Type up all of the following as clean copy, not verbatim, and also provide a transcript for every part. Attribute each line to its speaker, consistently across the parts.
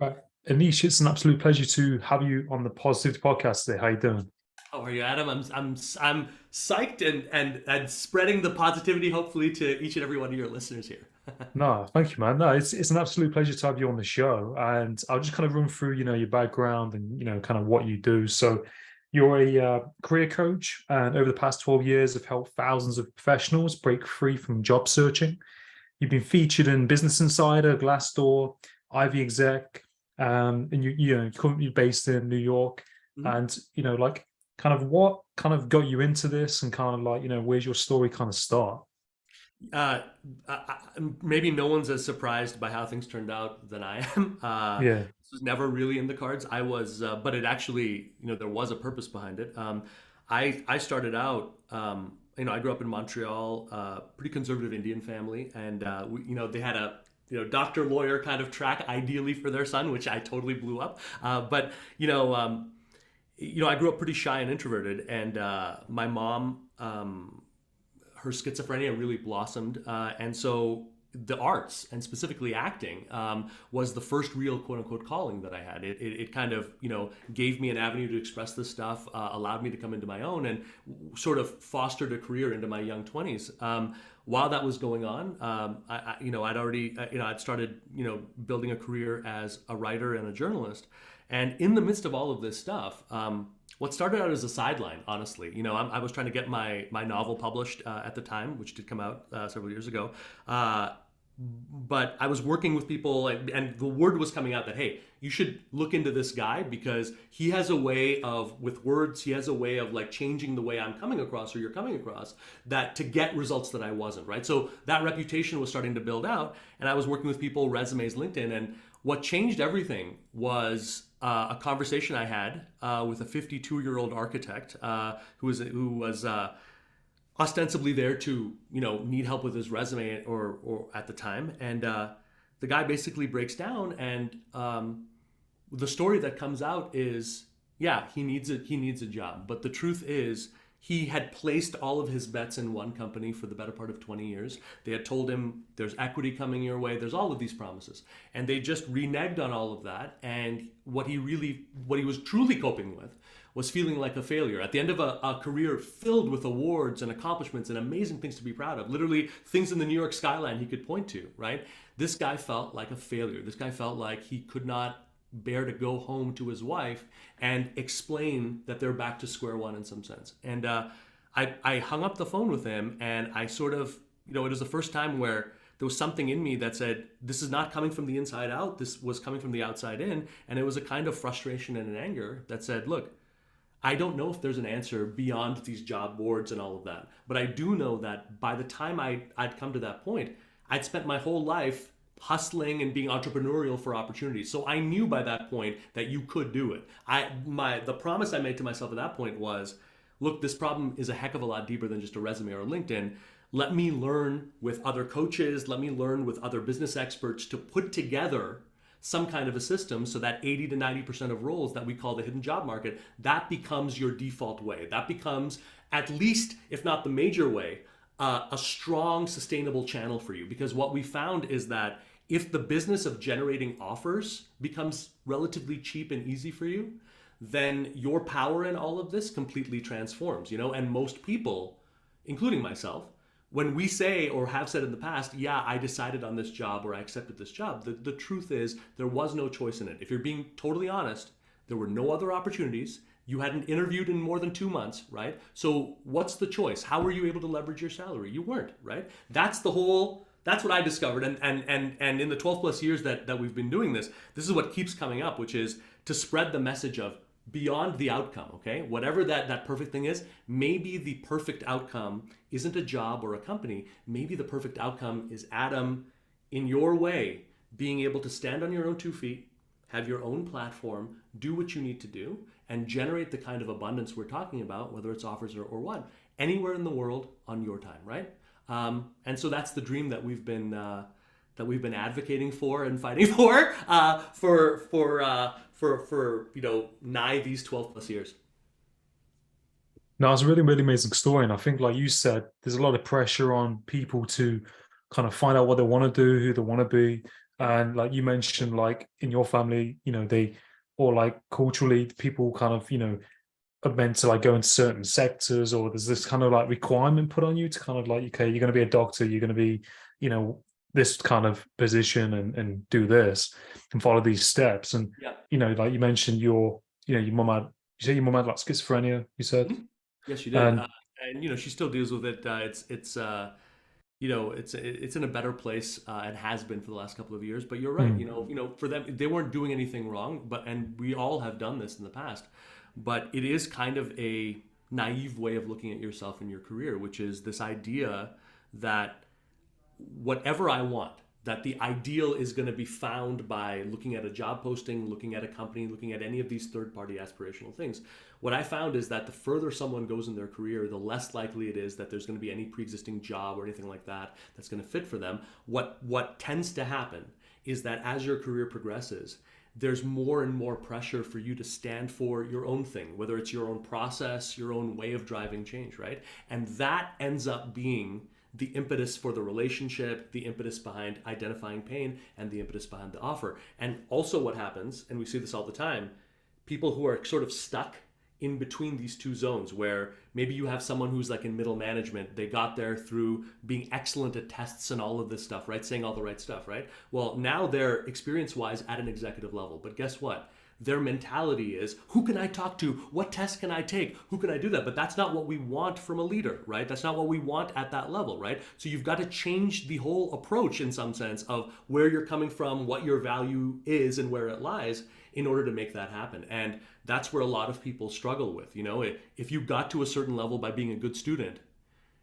Speaker 1: Right. Anish, it's an absolute pleasure to have you on the Positivity podcast today. How you doing?
Speaker 2: How are you, Adam? I'm psyched and spreading the positivity, hopefully, to each and every one of your listeners here.
Speaker 1: No, thank you, man. No, it's an absolute pleasure to have you on the show. And I'll just kind of run through, your background and, kind of what you do. So you're a career coach, and over the past 12 years have helped thousands of professionals break free from job searching. You've been featured in Business Insider, Glassdoor, Ivy Exec, and you're currently based in New York.
Speaker 2: Mhm.
Speaker 1: And like, kind of what kind of got you into this, and kind of like, where's your story kind of start?
Speaker 2: Uh, Maybe no one's as surprised by how things turned out than I am.
Speaker 1: Yeah,
Speaker 2: This was never really in the cards. But it actually, there was a purpose behind it. I started out. I grew up in Montreal, pretty conservative Indian family, and they had a doctor lawyer kind of track ideally for their son, which I totally blew up. But I grew up pretty shy and introverted, and my mom, her schizophrenia really blossomed, and so the arts and specifically acting was the first real quote unquote calling that I had. It kind of gave me an avenue to express this stuff, allowed me to come into my own, and sort of fostered a career into my young 20s. While that was going on, I'd already I'd started building a career as a writer and a journalist, and in the midst of all of this stuff, what started out as a sideline, honestly, I was trying to get my novel published at the time, which did come out several years ago. But I was working with people, and the word was coming out that, hey, you should look into this guy because he has a way of, with words, he has a way of like changing the way I'm coming across or you're coming across, that to get results that I wasn't, right? So that reputation was starting to build out, and I was working with people, resumes, LinkedIn, and what changed everything was a conversation I had with a 52-year-old architect who was ostensibly there to need help with his resume or at the time, and the guy basically breaks down, and the story that comes out is, yeah, he needs a job, but the truth is he had placed all of his bets in one company for the better part of 20 years. They had told him there's equity coming your way, there's all of these promises, and they just reneged on all of that. And what he was truly coping with was feeling like a failure at the end of a career filled with awards and accomplishments and amazing things to be proud of, literally things in the New York skyline he could point to, right? This guy felt like a failure. This guy felt like he could not bear to go home to his wife and explain that they're back to square one in some sense. And I hung up the phone with him, and I sort of, it was the first time where there was something in me that said, this is not coming from the inside out, this was coming from the outside in. And it was a kind of frustration and an anger that said, look, I don't know if there's an answer beyond these job boards and all of that. But I do know that by the time I'd come to that point, I'd spent my whole life hustling and being entrepreneurial for opportunities. So I knew by that point that you could do it. The promise I made to myself at that point was, look, this problem is a heck of a lot deeper than just a resume or a LinkedIn. Let me learn with other coaches, let me learn with other business experts to put together some kind of a system so that 80 to 90% of roles that we call the hidden job market, that becomes your default way. That becomes, at least, if not the major way, a strong, sustainable channel for you. Because what we found is that if the business of generating offers becomes relatively cheap and easy for you, then your power in all of this completely transforms, and most people, including myself, when we say or have said in the past, yeah, I decided on this job or I accepted this job, the truth is there was no choice in it. If you're being totally honest, there were no other opportunities. You hadn't interviewed in more than 2 months, right? So what's the choice? How were you able to leverage your salary? You weren't, right? That's what I discovered. And in the 12 plus years that we've been doing this is what keeps coming up, which is to spread the message of beyond the outcome, okay? Whatever that perfect thing is, maybe the perfect outcome isn't a job or a company. Maybe the perfect outcome is Adam, in your way, being able to stand on your own 2 feet, have your own platform, do what you need to do, and generate the kind of abundance we're talking about, whether it's offers or what, anywhere in the world on your time, right? And so that's the dream that we've been advocating for and fighting for nigh these 12 plus years.
Speaker 1: No, it's a really, really amazing story. And I think, like you said, there's a lot of pressure on people to kind of find out what they want to do, who they want to be. And like you mentioned, like in your family, they, or like culturally, people kind of, are meant to like go into certain sectors, or there's this kind of like requirement put on you to kind of like, okay, you're going to be a doctor, you're going to be, you know, this kind of position, and do this and follow these steps. And,
Speaker 2: Yeah.
Speaker 1: like you mentioned, your mom had, you say your mom had like schizophrenia, you said?
Speaker 2: Mhm. Yes, she did.
Speaker 1: And
Speaker 2: And she still deals with it. It's in a better place, and has been for the last couple of years. But you're right.
Speaker 1: mm,
Speaker 2: For them, they weren't doing anything wrong. And we all have done this in the past. But it is kind of a naive way of looking at yourself and your career, which is this idea that whatever I want, that the ideal is going to be found by looking at a job posting, looking at a company, looking at any of these third party aspirational things. What I found is that the further someone goes in their career, the less likely it is that there's going to be any pre existing job or anything like that that's going to fit for them. What tends to happen is that as your career progresses, there's more and more pressure for you to stand for your own thing, whether it's your own process, your own way of driving change, right? And that ends up being the impetus for the relationship, the impetus behind identifying pain, and the impetus behind the offer. And also, what happens, and we see this all the time, people who are sort of stuck in between these two zones, where maybe you have someone who's like in middle management, they got there through being excellent at tests and all of this stuff, right? Saying all the right stuff, right? Well, now they're experience wise at an executive level. But guess what? Their mentality is, who can I talk to? What tests can I take? Who can I do that? But that's not what we want from a leader, right? That's not what we want at that level, right? So you've got to change the whole approach in some sense of where you're coming from, what your value is, and where it lies in order to make that happen. And that's where a lot of people struggle with. If you got to a certain level by being a good student,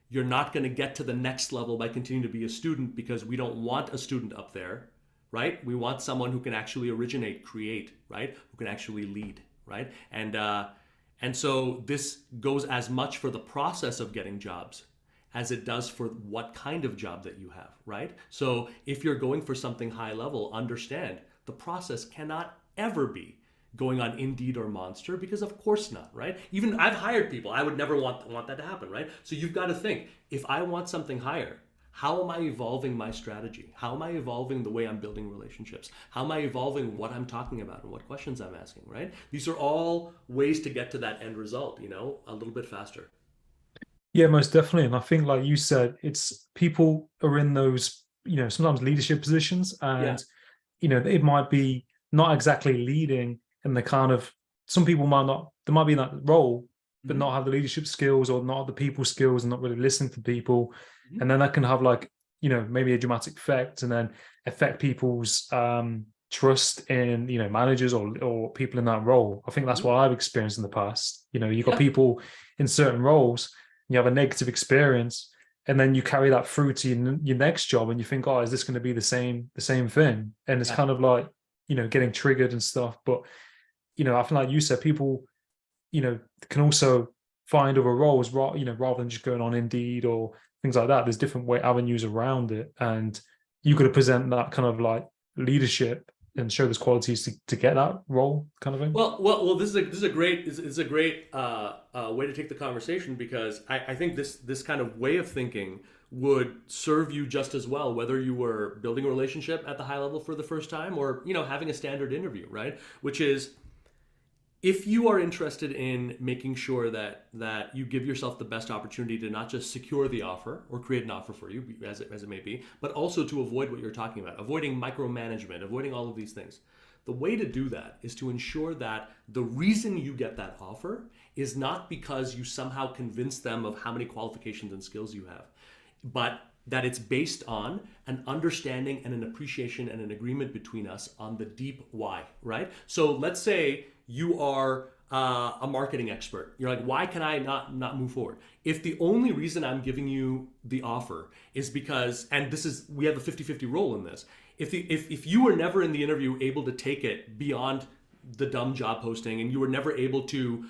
Speaker 2: you're not going to get to the next level by continuing to be a student, because we don't want a student up there, right? We want someone who can actually originate, create, right? Who can actually lead, right? And so this goes as much for the process of getting jobs as it does for what kind of job that you have, right? So if you're going for something high level, understand the process cannot ever be going on Indeed or Monster, because of course not, right? Even I've hired people, I would never want that to happen, right? So you've got to think, if I want something higher, how am I evolving my strategy? How am I evolving the way I'm building relationships? How am I evolving what I'm talking about and what questions I'm asking, right? These are all ways to get to that end result, a little bit faster.
Speaker 1: yeah, most definitely. And I think, like you said, it's people are in those, sometimes leadership positions,
Speaker 2: Yeah.
Speaker 1: and it might be not exactly leading, and the kind of, some people might not, they might be in that role, but
Speaker 2: Hmm.
Speaker 1: not have the leadership skills, or not have the people skills, and not really listening to people.
Speaker 2: Hmm.
Speaker 1: And then that can have like, maybe a dramatic effect, and then affect people's trust in, managers, or people in that role. I think that's
Speaker 2: Hmm.
Speaker 1: what I've experienced in the past. You've got
Speaker 2: Yeah.
Speaker 1: people in certain roles, you have a negative experience, and then you carry that through to your next job, and you think, oh, is this going to be the same thing? And it's
Speaker 2: Yeah.
Speaker 1: kind of like, getting triggered and stuff. But I feel like you said, people, can also find other roles, rather than just going on Indeed or things like that. There's different way avenues around it, and you got to present that kind of like leadership and show those qualities to get that role, kind of thing.
Speaker 2: Well. This is a great way to take the conversation, because I think this kind of way of thinking would serve you just as well, whether you were building a relationship at the high level for the first time, or having a standard interview, right? Which is, if you are interested in making sure that you give yourself the best opportunity to not just secure the offer or create an offer for you, as it may be, but also to avoid what you're talking about, avoiding micromanagement, avoiding all of these things. The way to do that is to ensure that the reason you get that offer is not because you somehow convince them of how many qualifications and skills you have, but that it's based on an understanding and an appreciation and an agreement between us on the deep why, right? So let's say you are a marketing expert. You're like, why can I not move forward? If the only reason I'm giving you the offer is because, and this is, we have a 50-50 role in this. If you were never in the interview able to take it beyond the dumb job posting, and you were never able to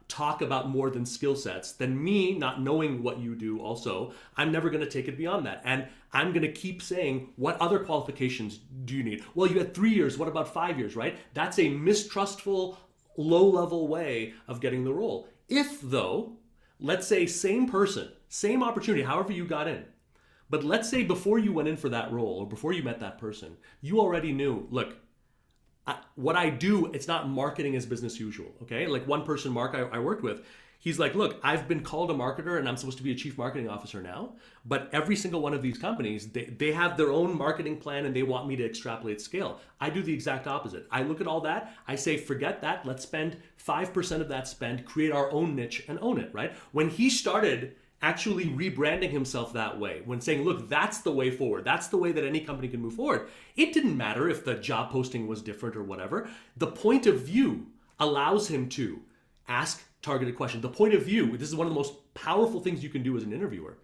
Speaker 2: talk about more than skill sets, then me not knowing what you do also, I'm never going to take it beyond that. And I'm going to keep saying, what other qualifications do you need? Well, you had 3 years. What about 5 years, right? That's a mistrustful, low level way of getting the role. If, though, let's say same person, same opportunity, however you got in, But let's say before you went in for that role or before you met that person, you already knew, look, what I do, it's not marketing as business usual. Okay. Like one person, Mark, I worked with, he's like, look, I've been called a marketer and I'm supposed to be a chief marketing officer now. But every single one of these companies, they have their own marketing plan and they want me to extrapolate scale. I do the exact opposite. I look at all that. I say, forget that. Let's spend 5% of that spend, create our own niche and own it. Right. When he started actually rebranding himself that way, when saying, look, that's the way forward, that's the way that any company can move forward, it didn't matter if the job posting was different or whatever. The point of view allows him to ask targeted questions. The point of view, this is one of the most powerful things you can do as an interviewer,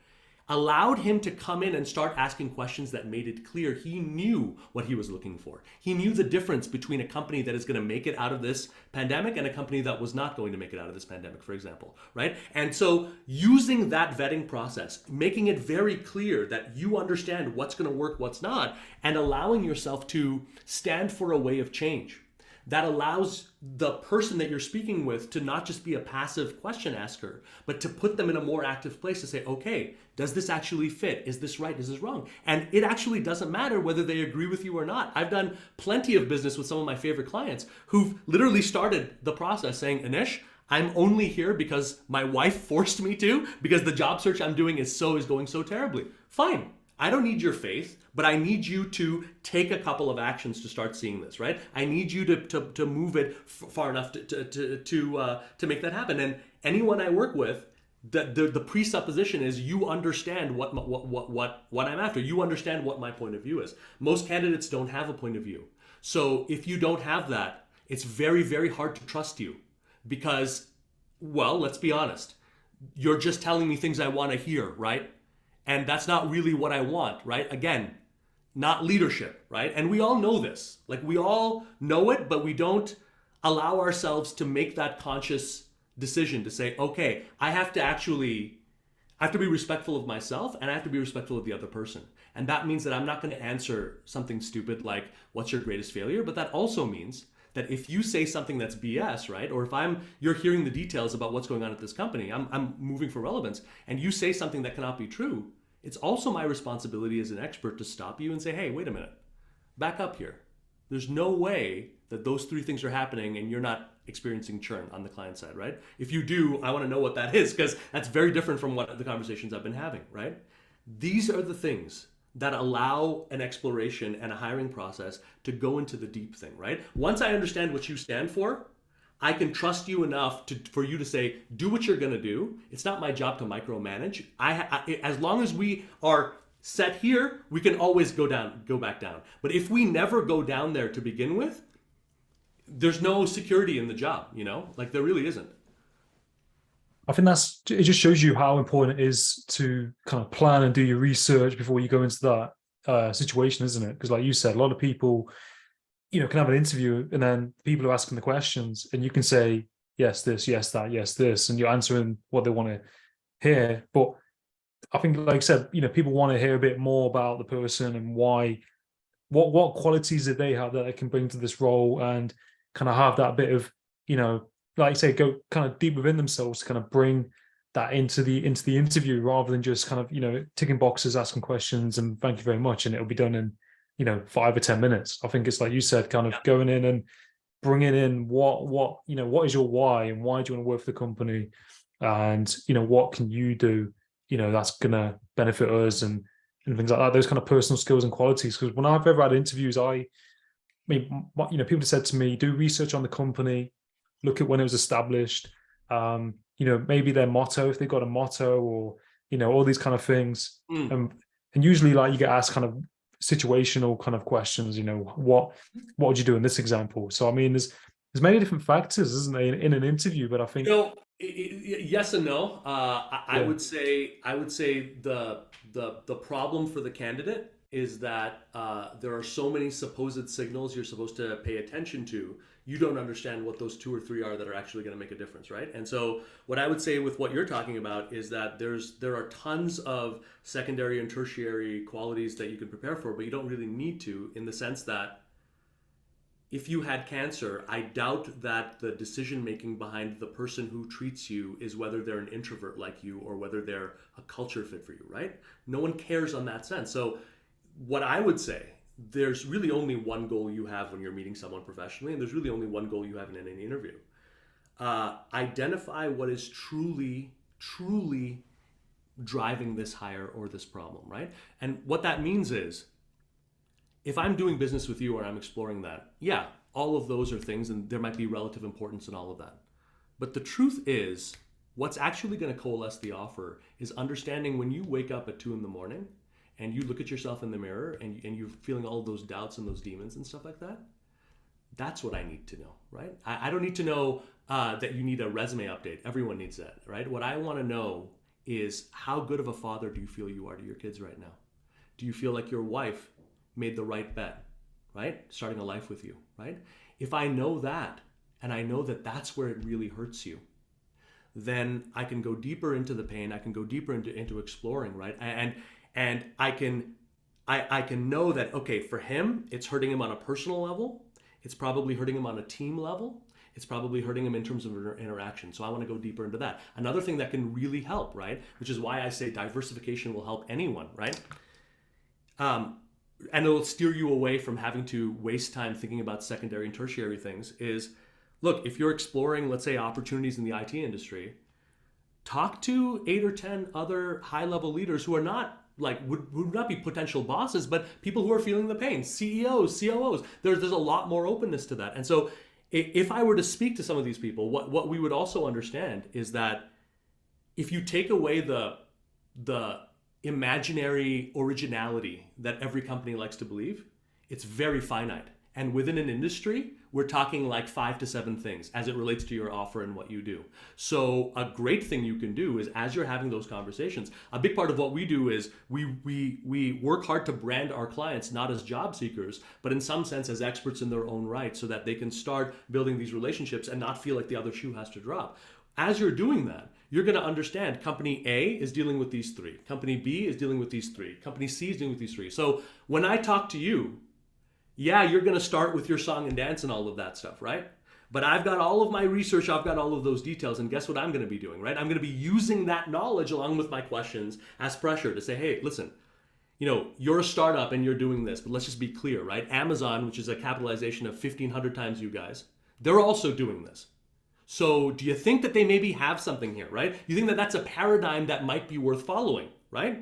Speaker 2: allowed him to come in and start asking questions that made it clear he knew what he was looking for. He knew the difference between a company that is going to make it out of this pandemic and a company that was not going to make it out of this pandemic, for example, right? And so using that vetting process, making it very clear that you understand what's going to work, what's not, and allowing yourself to stand for a way of change that allows the person that you're speaking with to not just be a passive question asker, but to put them in a more active place to say, okay, does this actually fit? Is this right? Is this wrong? And it actually doesn't matter whether they agree with you or not. I've done plenty of business with some of my favorite clients who've literally started the process saying, Anish, I'm only here because my wife forced me to, because the job search I'm doing is going so terribly. Fine. I don't need your faith, but I need you to take a couple of actions to start seeing this, right? I need you to move it far enough to make that happen. And anyone I work with, the presupposition is you understand what I'm after. You understand what my point of view is. Most candidates don't have a point of view. So if you don't have that, it's very, very hard to trust you because, well, let's be honest. You're just telling me things I want to hear, right? And that's not really what I want, right? Again, not leadership, right? And we all know this. Like we all know it, but we don't allow ourselves to make that conscious decision to say, okay, I have to be respectful of myself and I have to be respectful of the other person. And that means that I'm not going to answer something stupid like, what's your greatest failure? But that also means that if you say something that's BS, right? Or if you're hearing the details about what's going on at this company, I'm moving for relevance, and you say something that cannot be true, it's also my responsibility as an expert to stop you and say, hey, wait a minute, back up here. There's no way that those three things are happening and you're not experiencing churn on the client side, right? If you do, I want to know what that is because that's very different from what the conversations I've been having, right? These are the things that allow an exploration and a hiring process to go into the deep thing, right? Once I understand what you stand for, I can trust you enough for you to say, do what you're going to do. It's not my job to micromanage. As long as we are set here, we can always go back down. But if we never go down there to begin with, there's no security in the job, like there really isn't.
Speaker 1: I think it just shows you how important it is to kind of plan and do your research before you go into that situation, isn't it? Because like you said, a lot of people, can have an interview and then people are asking the questions and you can say, yes, this, yes, that, yes, this, and you're answering what they want to hear. But I think, like I said, people want to hear a bit more about the person and why, what qualities that they have that they can bring to this role and kind of have that bit of, like I say, go kind of deep within themselves to kind of bring that into the interview rather than just kind of, ticking boxes, asking questions and thank you very much. And it'll be done in, 5 or 10 minutes. I think it's like you said, kind of going in and bringing in what is your why and why do you want to work for the company? And, what can you do, that's going to benefit us and things like that, those kind of personal skills and qualities. Because when I've ever had interviews, I mean, people have said to me, do research on the company, look at when it was established, maybe their motto, if they've got a motto or, all these kind of things. And usually like you get asked kind of situational kind of questions, what would you do in this example? So, I mean, there's many different factors, isn't there, in an interview, but I think.
Speaker 2: Yes and no. I would say the problem for the candidate is that there are so many supposed signals you're supposed to pay attention to. You don't understand what those 2 or 3 are that are actually going to make a difference, right? And so what I would say with what you're talking about is that there are tons of secondary and tertiary qualities that you can prepare for, but you don't really need to, in the sense that if you had cancer, I doubt that the decision making behind the person who treats you is whether they're an introvert like you or whether they're a culture fit for you, right? No one cares on that sense. So, what I would say, there's really only one goal you have when you're meeting someone professionally, and there's really only one goal you have in any interview. Identify what is truly driving this hire or this problem, right? And what that means is, if I'm doing business with you or I'm exploring that, yeah, all of those are things and there might be relative importance in all of that. But the truth is, what's actually going to coalesce the offer is understanding when you wake up at 2 in the morning and you look at yourself in the mirror and you're feeling all of those doubts and those demons and stuff like that. That's what I need to know, right? I don't need to know that you need a resume update. Everyone needs that, right? What I want to know is how good of a father do you feel you are to your kids right now? Do you feel like your wife made the right bet, right? Starting a life with you, right? If I know that, and I know that that's where it really hurts you, then I can go deeper into the pain. I can go deeper into exploring, right? And I can know that, okay, for him, it's hurting him on a personal level. It's probably hurting him on a team level. It's probably hurting him in terms of interaction. So I want to go deeper into that. Another thing that can really help, right? Which is why I say diversification will help anyone, right? And it'll steer you away from having to waste time thinking about secondary and tertiary things is, look, if you're exploring, let's say, opportunities in the IT industry, talk to 8 or 10 other high-level leaders who are not like would not be potential bosses, but people who are feeling the pain, CEOs, COOs. There's a lot more openness to that. And so if I were to speak to some of these people, what we would also understand is that if you take away the imaginary originality that every company likes to believe, it's very finite. And within an industry, we're talking like 5 to 7 things as it relates to your offer and what you do. So a great thing you can do is, as you're having those conversations, a big part of what we do is we work hard to brand our clients not as job seekers, but in some sense as experts in their own right, so that they can start building these relationships and not feel like the other shoe has to drop. As you're doing that, you're going to understand company A is dealing with these 3. Company B is dealing with these 3. Company C is dealing with these 3. So when I talk to you, yeah, you're going to start with your song and dance and all of that stuff, right? But I've got all of my research, I've got all of those details, and guess what I'm going to be doing, right? I'm going to be using that knowledge along with my questions as pressure to say, hey, listen, you're a startup and you're doing this, but let's just be clear, right? Amazon, which is a capitalization of 1,500 times you guys, they're also doing this. So do you think that they maybe have something here, right? You think that that's a paradigm that might be worth following, right?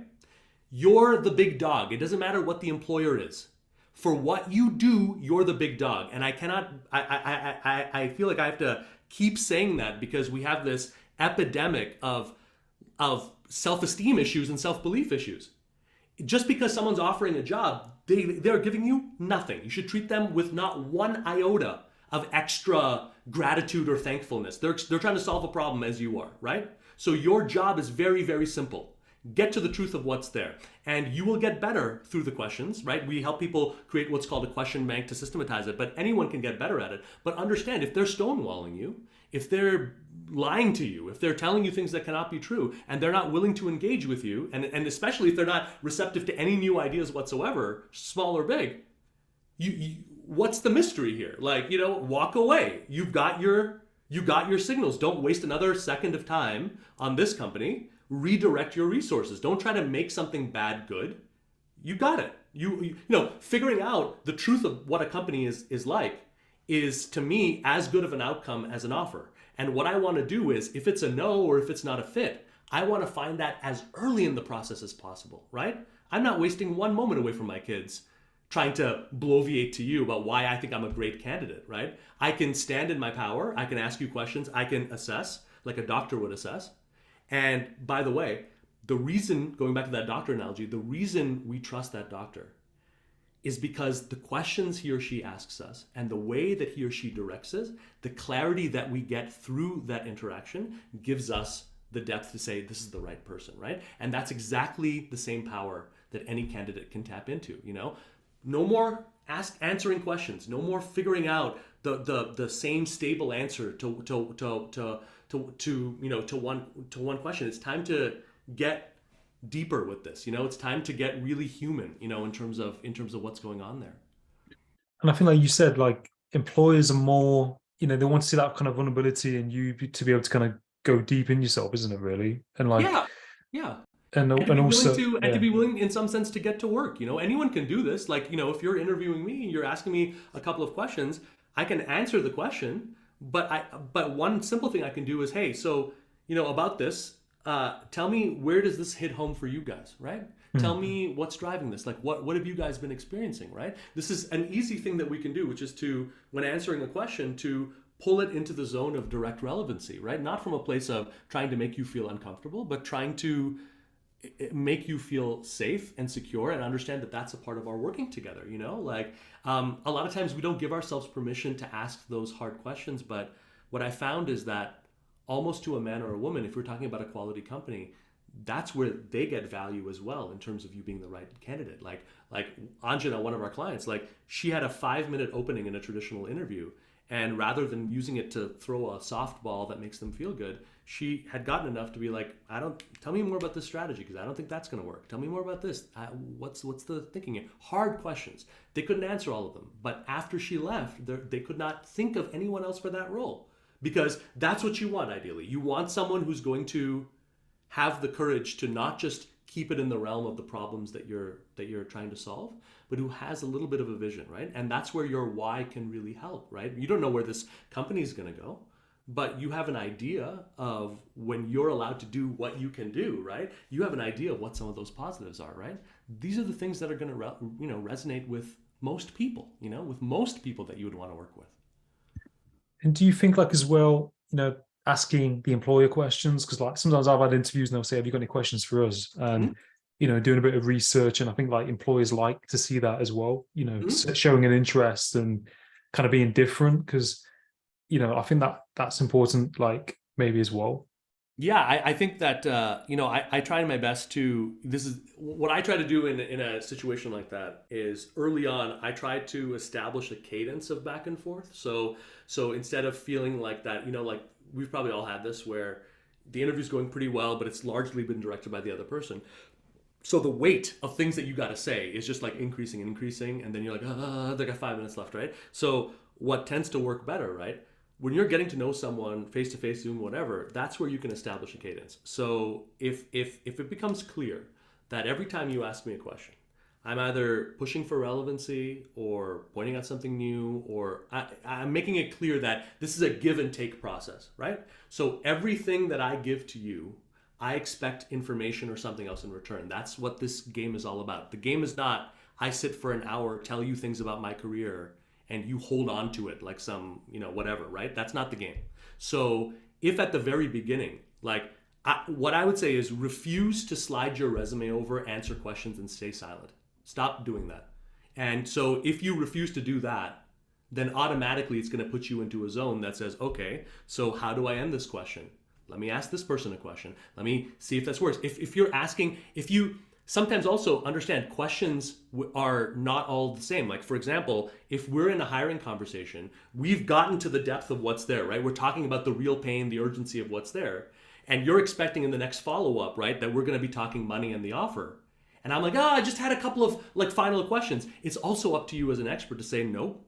Speaker 2: You're the big dog. It doesn't matter what the employer is. For what you do, you're the big dog. And I feel like I have to keep saying that because we have this epidemic of self-esteem issues and self-belief issues. Just because someone's offering a job, they're giving you nothing. You should treat them with not one iota of extra gratitude or thankfulness. They're trying to solve a problem as you are, right? So your job is very, very simple. Get to the truth of what's there. And you will get better through the questions, right? We help people create what's called a question bank to systematize it, but anyone can get better at it. But understand, if they're stonewalling you, if they're lying to you, if they're telling you things that cannot be true, and they're not willing to engage with you, and especially if they're not receptive to any new ideas whatsoever, small or big, what's the mystery here? Walk away. You got your signals. Don't waste another second of time on this company. Redirect your resources. Don't try to make something bad good. You got it. Figuring out the truth of what a company is like is, to me, as good of an outcome as an offer. And what I want to do is, if it's a no or if it's not a fit, I want to find that as early in the process as possible, right? I'm not wasting one moment away from my kids trying to bloviate to you about why I think I'm a great candidate, right? I can stand in my power. I can ask you questions. I can assess like a doctor would assess. And by the way, the reason, going back to that doctor analogy, the reason we trust that doctor is because the questions he or she asks us and the way that he or she directs us, the clarity that we get through that interaction gives us the depth to say this is the right person, right? And that's exactly the same power that any candidate can tap into, No more answering questions, no more figuring out the same stable answer to one question. It's time to get deeper with this. It's time to get really human. In terms of what's going on there.
Speaker 1: And I think, like you said, like employers are more, they want to see that kind of vulnerability in you to be able to kind of go deep in yourself, isn't it, really? And like,
Speaker 2: Yeah, yeah.
Speaker 1: and
Speaker 2: And to
Speaker 1: and
Speaker 2: be willing
Speaker 1: also,
Speaker 2: to and to
Speaker 1: yeah.
Speaker 2: be willing in some sense to get to work. Anyone can do this. Like, if you're interviewing me, you're asking me a couple of questions, I can answer the question, but one simple thing I can do is, hey, so, about this, tell me, where does this hit home for you guys, right? Tell
Speaker 1: Hmm.
Speaker 2: me what's driving this. Like, what have you guys been experiencing, right? This is an easy thing that we can do, which is to, when answering a question, to pull it into the zone of direct relevancy, right? Not from a place of trying to make you feel uncomfortable, but trying to make you feel safe and secure and understand that that's a part of our working together. Like, a lot of times we don't give ourselves permission to ask those hard questions, but what I found is that almost to a man or a woman, if we're talking about a quality company, that's where they get value as well in terms of you being the right candidate. Like Anjana, one of our clients, like, she had a 5-minute opening in a traditional interview, and rather than using it to throw a softball that makes them feel good, she had gotten enough to be like, I don't, tell me more about this strategy, because I don't think that's going to work. Tell me more about this. What's the thinking here? Hard questions. They couldn't answer all of them, but after she left, they could not think of anyone else for that role, because that's what you want. Ideally, you want someone who's going to have the courage to not just keep it in the realm of the problems that you're trying to solve, but who has a little bit of a vision, right? And that's where your why can really help, right? You don't know where this company is going to go, but you have an idea of, when you're allowed to do what you can do, right? You have an idea of what some of those positives are, right? These are the things that are going to resonate with most people, with most people that you would want to work with.
Speaker 1: And do you think, like, as well, asking the employer questions? Because like sometimes I've had interviews and they'll say, "Have you got any questions for us?" And
Speaker 2: Mm-hmm.
Speaker 1: doing a bit of research, and I think like employers like to see that as well.
Speaker 2: Mm-hmm.
Speaker 1: Showing an interest and kind of being different, because I think that's important. Like maybe as well.
Speaker 2: Yeah, I think that I try my best to. This is what I try to do in a situation like that. Is early on, I try to establish a cadence of back and forth. So instead of feeling like that, like, we've probably all had this, where the interview's going pretty well, but it's largely been directed by the other person. So the weight of things that you got to say is just like increasing and increasing, and then you're like, they got 5 minutes left, right? So what tends to work better, right? When you're getting to know someone face to face, doing whatever, that's where you can establish a cadence. So if it becomes clear that every time you ask me a question, I'm either pushing for relevancy or pointing out something new, or I'm making it clear that this is a give and take process, right? So everything that I give to you, I expect information or something else in return. That's what this game is all about. The game is not, I sit for an hour, tell you things about my career, and you hold on to it like some, whatever, right? That's not the game. So if at the very beginning, like, what I would say is, refuse to slide your resume over, answer questions, and stay silent. Stop doing that. And so if you refuse to do that, then automatically it's going to put you into a zone that says, okay, so how do I end this question? Let me ask this person a question. Let me see if that's worse. If you're asking, if you sometimes also understand, questions are not all the same. Like, for example, if we're in a hiring conversation, we've gotten to the depth of what's there, right? We're talking about the real pain, the urgency of what's there. And you're expecting in the next follow up, right, that we're going to be talking money and the offer. And I'm like, I just had a couple of like final questions. It's also up to you as an expert to say, no,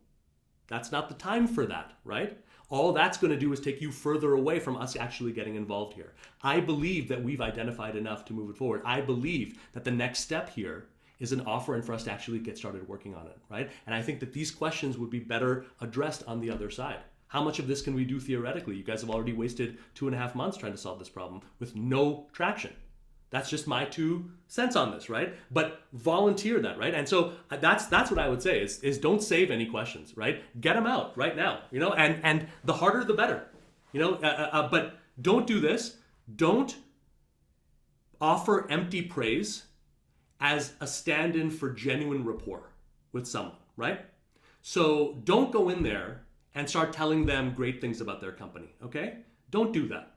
Speaker 2: that's not the time for that, right? All that's going to do is take you further away from us actually getting involved here. I believe that we've identified enough to move it forward. I believe that the next step here is an offer, and for us to actually get started working on it, right? And I think that these questions would be better addressed on the other side. How much of this can we do theoretically? You guys have already wasted 2.5 months trying to solve this problem with no traction. That's just my 2 cents on this, right? But volunteer that, right? And so that's what I would say is don't save any questions, right? Get them out right now, and the harder the better, but don't do this. Don't offer empty praise as a stand-in for genuine rapport with someone, right? So don't go in there and start telling them great things about their company, okay? Don't do that.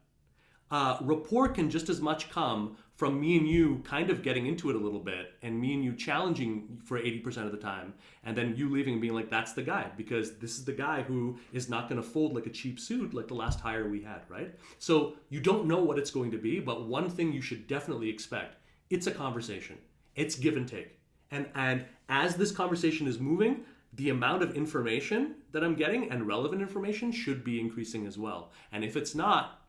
Speaker 2: Rapport can just as much come from me and you kind of getting into it a little bit, and me and you challenging for 80% of the time, and then you leaving and being like, that's the guy, because this is the guy who is not going to fold like a cheap suit like the last hire we had, right? So you don't know what it's going to be, but one thing you should definitely expect, it's a conversation. It's give and take. And as this conversation is moving, the amount of information that I'm getting and relevant information should be increasing as well. And if it's not,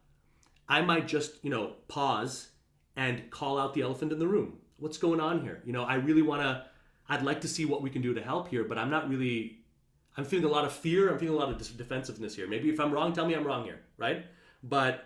Speaker 2: I might just, pause and call out the elephant in the room. What's going on here? I really want to, I'd like to see what we can do to help here, but I'm feeling a lot of fear. I'm feeling a lot of defensiveness here. Maybe if I'm wrong, tell me I'm wrong here, right? But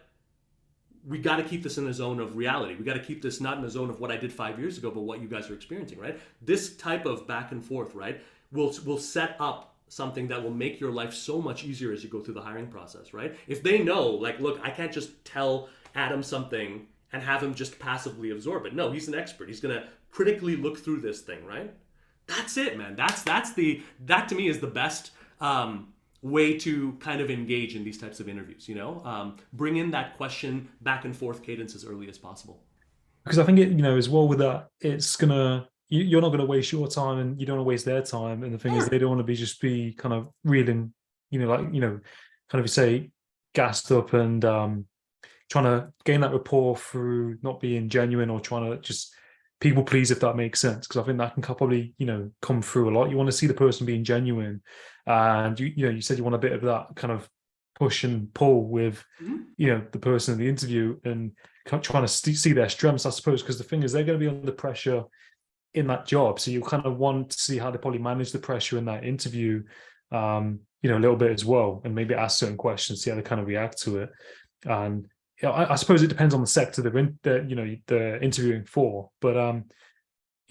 Speaker 2: we got to keep this in a zone of reality. We got to keep this not in a zone of what I did 5 years ago, but what you guys are experiencing, right? This type of back and forth, right, will set up something that will make your life so much easier as you go through the hiring process, right? If they know, like, look, I can't just tell Adam something and have him just passively absorb it. No, he's an expert. He's going to critically look through this thing, right? That's it, man. That to me is the best way to kind of engage in these types of interviews, bring in that question back and forth cadence as early as possible.
Speaker 1: Because I think as well with that, it's gonna you're not gonna waste your time and you don't want to waste their time. And the thing is, they don't want to be kind of reeling, kind of say gassed up and trying to gain that rapport through not being genuine or trying to just people please, if that makes sense. Because I think that can probably come through a lot. You want to see the person being genuine, and you said you want a bit of that kind of push and pull with the person in the interview and trying to see their strengths, I suppose, because the thing is they're going to be under pressure in that job, so you kind of want to see how they probably manage the pressure in that interview a little bit as well, and maybe ask certain questions, see how they kind of react to it. And I suppose it depends on the sector they're interviewing for, but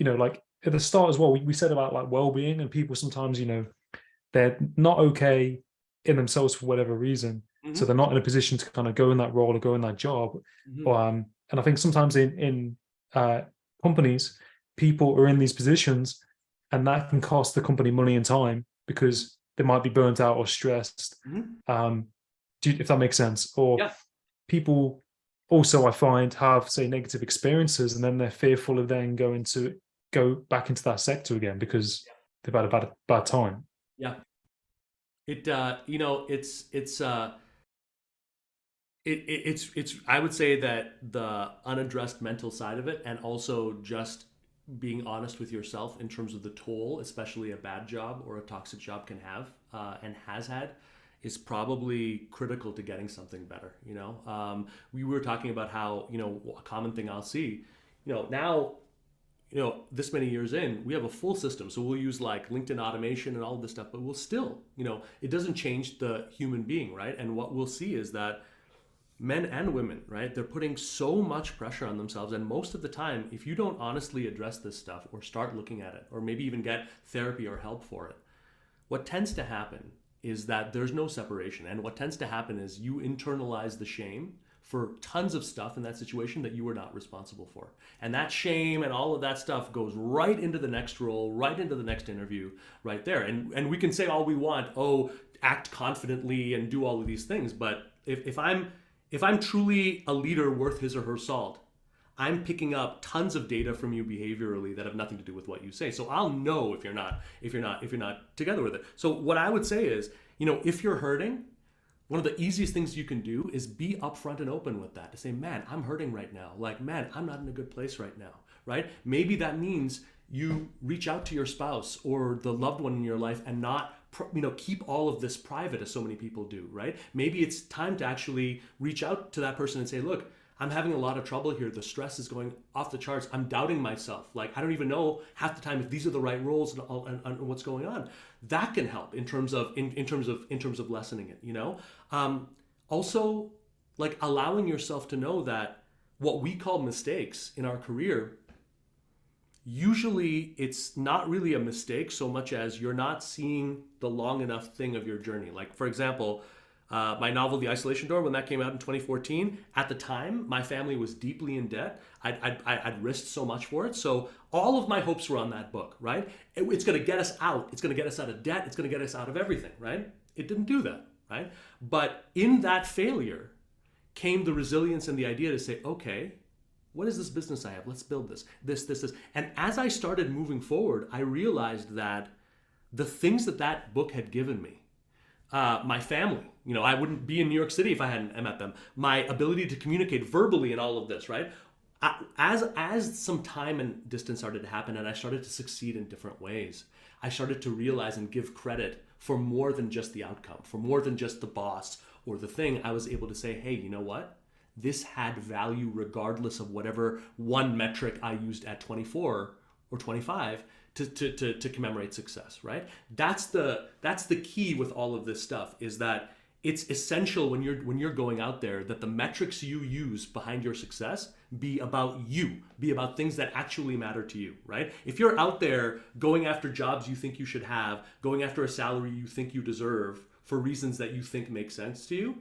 Speaker 1: like at the start as well, we said about like well-being, and people sometimes they're not okay in themselves for whatever reason, so they're not in a position to kind of go in that role or go in that job. And I think sometimes in companies, people are in these positions, and that can cost the company money and time because they might be burnt out or stressed. If that makes sense. Or people also, I find, have say negative experiences, and then they're fearful of then go back into that sector again because they've had a bad time.
Speaker 2: Yeah. It's I would say that the unaddressed mental side of it, and also just being honest with yourself in terms of the toll, especially a bad job or a toxic job can have and has had, is probably critical to getting something better. We were talking about how a common thing I'll see, now, this many years in, we have a full system. So we'll use like LinkedIn automation and all of this stuff, but we'll still, it doesn't change the human being, right? And what we'll see is that men and women, right, they're putting so much pressure on themselves. And most of the time, if you don't honestly address this stuff or start looking at it, or maybe even get therapy or help for it, what tends to happen is that there's no separation. And what tends to happen is you internalize the shame for tons of stuff in that situation that you were not responsible for. And that shame and all of that stuff goes right into the next role, right into the next interview, right there. And we can say all we want, act confidently and do all of these things. But if I'm truly a leader worth his or her salt, I'm picking up tons of data from you behaviorally that have nothing to do with what you say. So I'll know if you're not together with it. So what I would say is, if you're hurting, one of the easiest things you can do is be upfront and open with that, to say, man, I'm hurting right now. Like, man, I'm not in a good place right now, right? Maybe that means you reach out to your spouse or the loved one in your life and not keep all of this private, as so many people do, right? Maybe it's time to actually reach out to that person and say, look, I'm having a lot of trouble here. The stress is going off the charts. I'm doubting myself. Like, I don't even know half the time if these are the right roles and what's going on. That can help in terms of lessening it. Also, like, allowing yourself to know that what we call mistakes in our career, usually it's not really a mistake so much as you're not seeing the long enough thing of your journey. Like, for example, my novel, The Isolation Door, when that came out in 2014, at the time, my family was deeply in debt. I'd risked so much for it. So all of my hopes were on that book, right? It's going to get us out. It's going to get us out of debt. It's going to get us out of everything, right? It didn't do that, right? But in that failure came the resilience and the idea to say, okay, what is this business I have? Let's build this. And as I started moving forward, I realized that the things that book had given me, my family, I wouldn't be in New York City if I hadn't met them. My ability to communicate verbally and all of this, right? As some time and distance started to happen and I started to succeed in different ways, I started to realize and give credit for more than just the outcome, for more than just the boss or the thing. I was able to say, hey, you know what? This had value regardless of whatever one metric I used at 24 or 25 to commemorate success, right? That's the key with all of this stuff, is that it's essential when you're going out there that the metrics you use behind your success be about you, be about things that actually matter to you, right? If you're out there going after jobs you think you should have, going after a salary you think you deserve for reasons that you think make sense to you,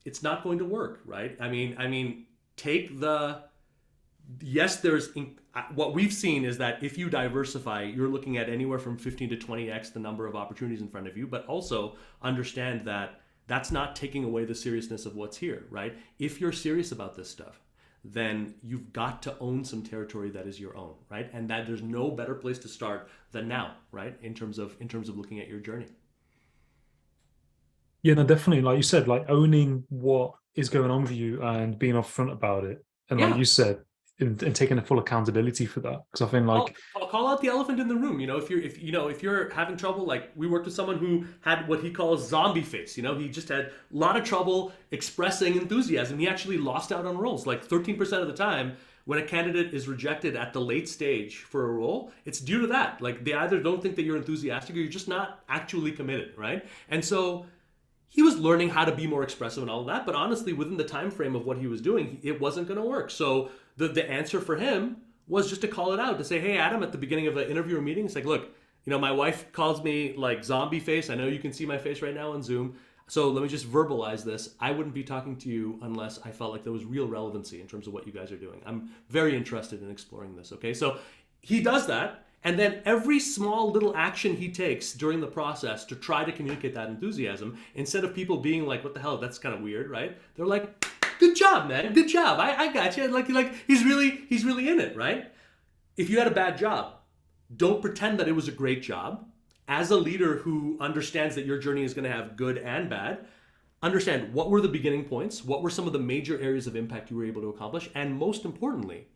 Speaker 2: it's not going to work, right? I mean, take the yes, what we've seen is that if you diversify, you're looking at anywhere from 15 to 20x the number of opportunities in front of you, but also understand that that's not taking away the seriousness of what's here, right? If you're serious about this stuff, then you've got to own some territory that is your own, right? And that there's no better place to start than now, right? In terms of looking at your journey.
Speaker 1: Yeah, no, definitely. Like you said, like owning what is going on with you and being upfront about it. And like
Speaker 2: Yeah.
Speaker 1: you said, and taking the full accountability for that. Because I think like,
Speaker 2: Call out the elephant in the room. If you're having trouble, like we worked with someone who had what he calls zombie face. He just had a lot of trouble expressing enthusiasm. He actually lost out on roles. Like 13% of the time, when a candidate is rejected at the late stage for a role, it's due to that. Like they either don't think that you're enthusiastic or you're just not actually committed, right? And so he was learning how to be more expressive and all of that, but honestly, within the time frame of what he was doing, it wasn't going to work. So the answer for him was just to call it out, to say, hey, Adam, at the beginning of an interview or meeting, it's like, look, my wife calls me like zombie face. I know you can see my face right now on Zoom. So let me just verbalize this. I wouldn't be talking to you unless I felt like there was real relevancy in terms of what you guys are doing. I'm very interested in exploring this, okay? So he does that. And then every small little action he takes during the process to try to communicate that enthusiasm, instead of people being like, what the hell, that's kind of weird, right? They're like, good job, man, good job. I got you. Like he's really in it, right? If you had a bad job, don't pretend that it was a great job. As a leader who understands that your journey is going to have good and bad, understand what were the beginning points, what were some of the major areas of impact you were able to accomplish, and most importantly,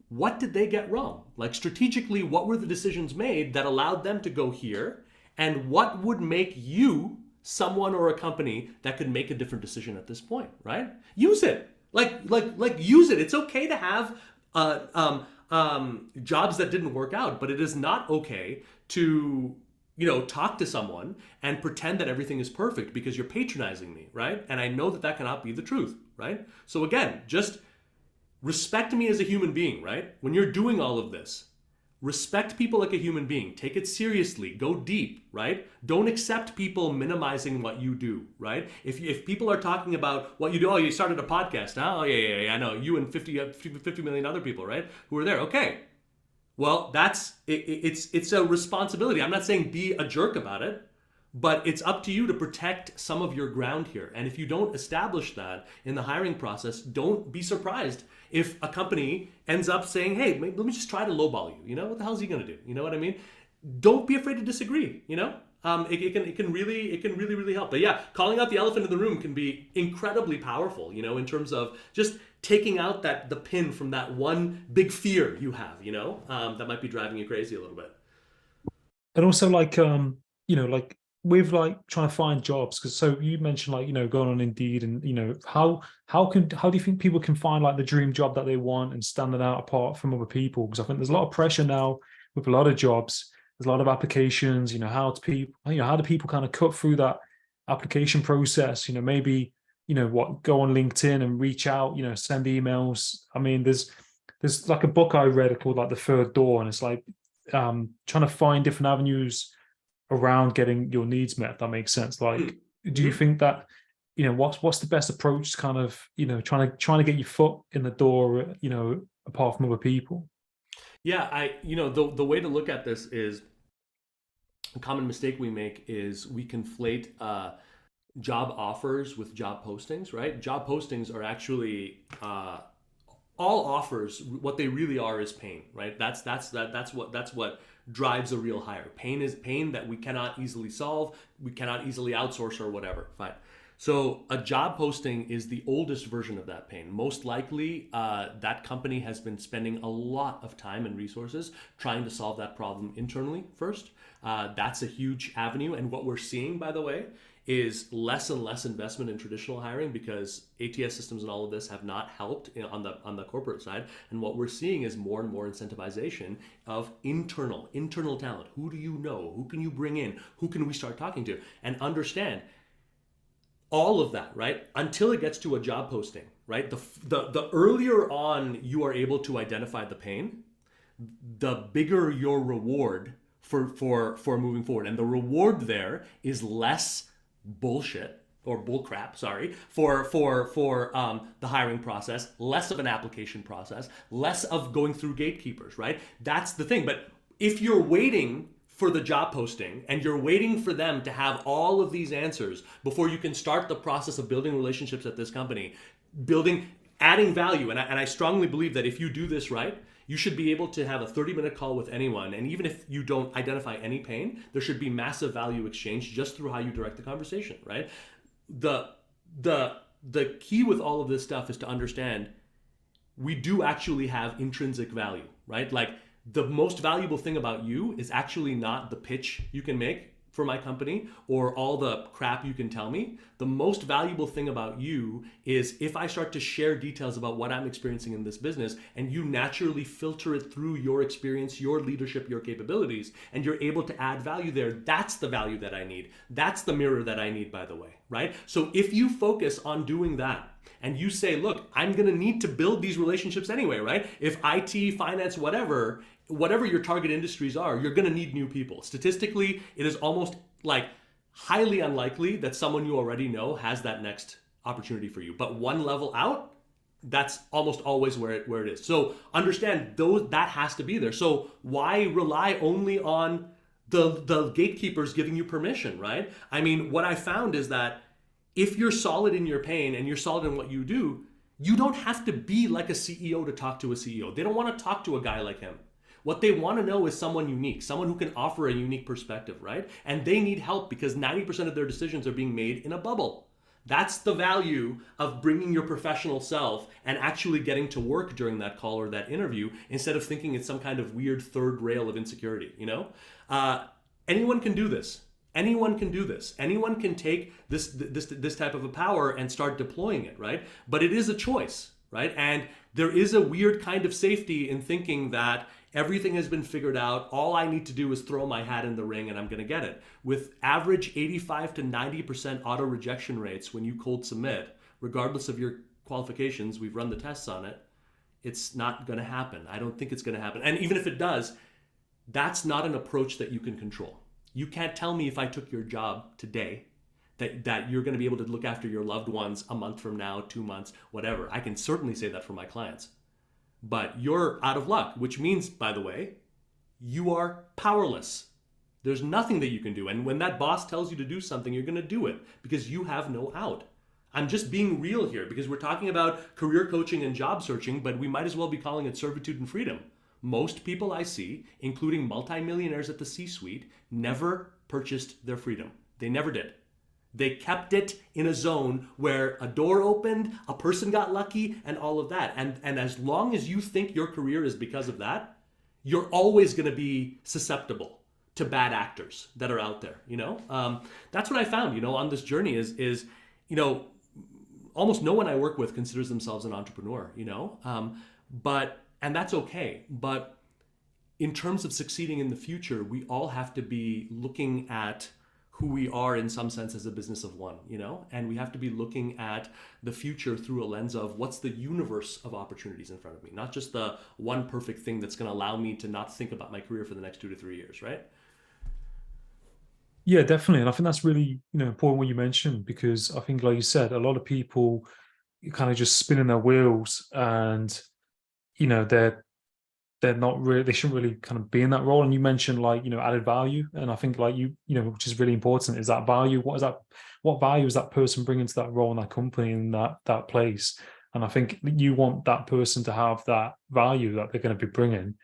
Speaker 2: what did they get wrong? Like strategically, what were the decisions made that allowed them to go here? And what would make you someone or a company that could make a different decision at this point, right? Use it. Like use it. It's okay to have jobs that didn't work out, but it is not okay to talk to someone and pretend that everything is perfect because you're patronizing me, right? And I know that cannot be the truth, right? So again, just respect me as a human being, right? When you're doing all of this, respect people like a human being. Take it seriously. Go deep, right? Don't accept people minimizing what you do, right? If people are talking about what you do, oh, you started a podcast. Oh, yeah, I know. You and 50 million other people, right? Who are there. Okay. Well, it's a responsibility. I'm not saying be a jerk about it, but it's up to you to protect some of your ground here. And if you don't establish that in the hiring process, don't be surprised if a company ends up saying, hey, let me just try to lowball you. What the hell is he going to do? You know what I mean? Don't be afraid to disagree. It can really help. But yeah, calling out the elephant in the room can be incredibly powerful, in terms of just taking out the pin from that one big fear you have, that might be driving you crazy a little bit.
Speaker 1: and also like, like with like trying to find jobs, because so you mentioned like, going on Indeed, and how do you think people can find like the dream job that they want and standing out apart from other people? Because I think there's a lot of pressure now with a lot of jobs. There's a lot of applications. How do people kind of cut through that application process? Maybe go on LinkedIn and reach out. Send emails. I mean, there's like a book I read called like The Third Door, and it's like trying to find different avenues around getting your needs met, if that makes sense. Like, do you think that what's the best approach to kind of trying to get your foot in the door, apart from other people?
Speaker 2: Yeah, the way to look at this is, a common mistake we make is we conflate job offers with job postings, right? Job postings are actually all offers. What they really are is pain, right? That's what drives a real hire. Pain is pain that we cannot easily solve, we cannot easily outsource or whatever. Fine. So a job posting is the oldest version of that pain. Most likely, that company has been spending a lot of time and resources trying to solve that problem internally first. That's a huge avenue. And what we're seeing, by the way, is less and less investment in traditional hiring because ATS systems and all of this have not helped on the corporate side. And what we're seeing is more and more incentivization of internal talent. Who do you know? Who can you bring in? Who can we start talking to? And understand all of that, right? Until it gets to a job posting, right? The earlier on you are able to identify the pain, the bigger your reward for moving forward. And the reward there is less bullshit or bullcrap, sorry, for the hiring process, less of an application process, less of going through gatekeepers, right? That's the thing. But if you're waiting for the job posting and you're waiting for them to have all of these answers before you can start the process of building relationships at this company, adding value, and I strongly believe that if you do this right, you should be able to have a 30-minute call with anyone, and even if you don't identify any pain, there should be massive value exchange just through how you direct the conversation, right? The key with all of this stuff is to understand we do actually have intrinsic value, right? Like the most valuable thing about you is actually not the pitch you can make for my company or all the crap you can tell me. The most valuable thing about you is if I start to share details about what I'm experiencing in this business and you naturally filter it through your experience, your leadership, your capabilities, and you're able to add value there. That's the value that I need. That's the mirror that I need, by the way, right? So if you focus on doing that, and you say, look, I'm going to need to build these relationships anyway, right? If IT, finance, whatever your target industries are, you're going to need new people. Statistically, it is almost like highly unlikely that someone you already know has that next opportunity for you. But one level out, that's almost always where it is. So understand that has to be there. So why rely only on the gatekeepers giving you permission, right? I mean, what I found is that if you're solid in your pain and you're solid in what you do, you don't have to be like a CEO to talk to a CEO. They don't want to talk to a guy like him. What they want to know is someone unique, someone who can offer a unique perspective, right? And they need help because 90% of their decisions are being made in a bubble. That's the value of bringing your professional self and actually getting to work during that call or that interview instead of thinking it's some kind of weird third rail of insecurity, you know? Anyone can do this. Anyone can do this. Anyone can take this type of a power and start deploying it, right? But it is a choice, right? And there is a weird kind of safety in thinking that everything has been figured out. All I need to do is throw my hat in the ring and I'm going to get it. With average 85 to 90% auto rejection rates when you cold submit, regardless of your qualifications, we've run the tests on it, it's not going to happen. I don't think it's going to happen. And even if it does, that's not an approach that you can control. You can't tell me if I took your job today that you're going to be able to look after your loved ones a month from now, 2 months, whatever. I can certainly say that for my clients. But you're out of luck, which means, by the way, you are powerless. There's nothing that you can do. And when that boss tells you to do something, you're going to do it because you have no out. I'm just being real here because we're talking about career coaching and job searching, but we might as well be calling it servitude and freedom. Most people I see, including multimillionaires at the C-suite, never purchased their freedom. They never did. They kept it in a zone where a door opened, a person got lucky, and all of that. And as long as you think your career is because of that, you're always going to be susceptible to bad actors that are out there. You know, that's what I found. You know, on this journey is you know, almost no one I work with considers themselves an entrepreneur. You know, and that's okay. But in terms of succeeding in the future, we all have to be looking at who we are in some sense as a business of one, you know? And we have to be looking at the future through a lens of what's the universe of opportunities in front of me, not just the one perfect thing that's going to allow me to not think about my career for the next 2 to 3 years, right?
Speaker 1: Yeah, definitely. And I think that's really, important what you mentioned, because I think, like you said, a lot of people kind of just spinning their wheels and, they're not really, they shouldn't really kind of be in that role. And you mentioned like, added value. And I think like which is really important, is that value. What value is that person bringing to that role in that company in that place? And I think you want that person to have that value that they're going to be bringing,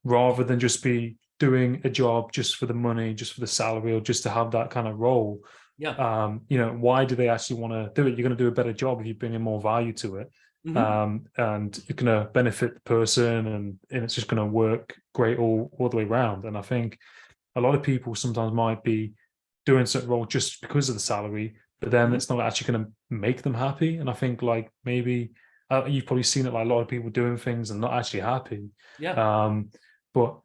Speaker 1: rather than just be doing a job just for the money, just for the salary, or just to have that kind of role.
Speaker 2: Yeah.
Speaker 1: Why do they actually want to do it? You're going to do a better job if you bring in more value to it.
Speaker 2: Mm-hmm.
Speaker 1: And you're going to benefit the person, and it's just going to work great all the way around. And I think a lot of people sometimes might be doing certain role just because of the salary, but then
Speaker 2: Mhm.
Speaker 1: it's not actually going to make them happy. And I think like maybe you've probably seen it, like a lot of people doing things and not actually happy.
Speaker 2: Yeah.
Speaker 1: Um, but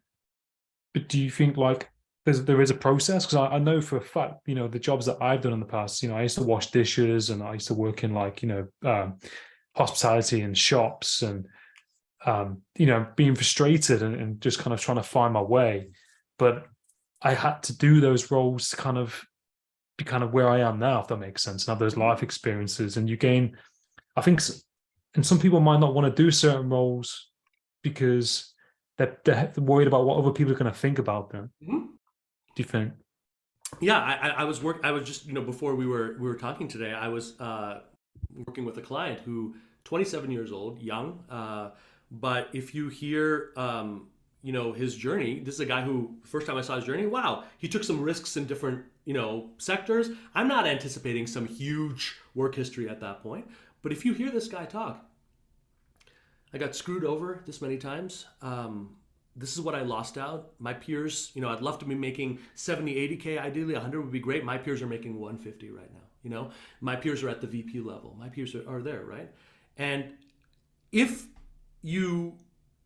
Speaker 1: do you think like there is a process? Because I know for a fact, the jobs that I've done in the past, I used to wash dishes and I used to work in like, hospitality and shops and being frustrated and just kind of trying to find my way. But I had to do those roles to kind of be kind of where I am now, if that makes sense, and have those
Speaker 2: Mhm.
Speaker 1: life experiences. And you gain, I think, and some people might not want to do certain roles because they're worried about what other people are going to think about them.
Speaker 2: Mhm.
Speaker 1: Do you think?
Speaker 2: Yeah, I was just, before we were talking today, I was working with a client who 27 years old, young, but if you hear his journey, this is a guy who first time I saw his journey, wow, he took some risks in different sectors. I'm not anticipating some huge work history at that point, but if you hear this guy talk, I got screwed over this many times. This is what I lost out. My peers, I'd love to be making 70, 80K. Ideally, 100 would be great. My peers are making 150 right now. My peers are at the VP level. My peers are there, right? And if you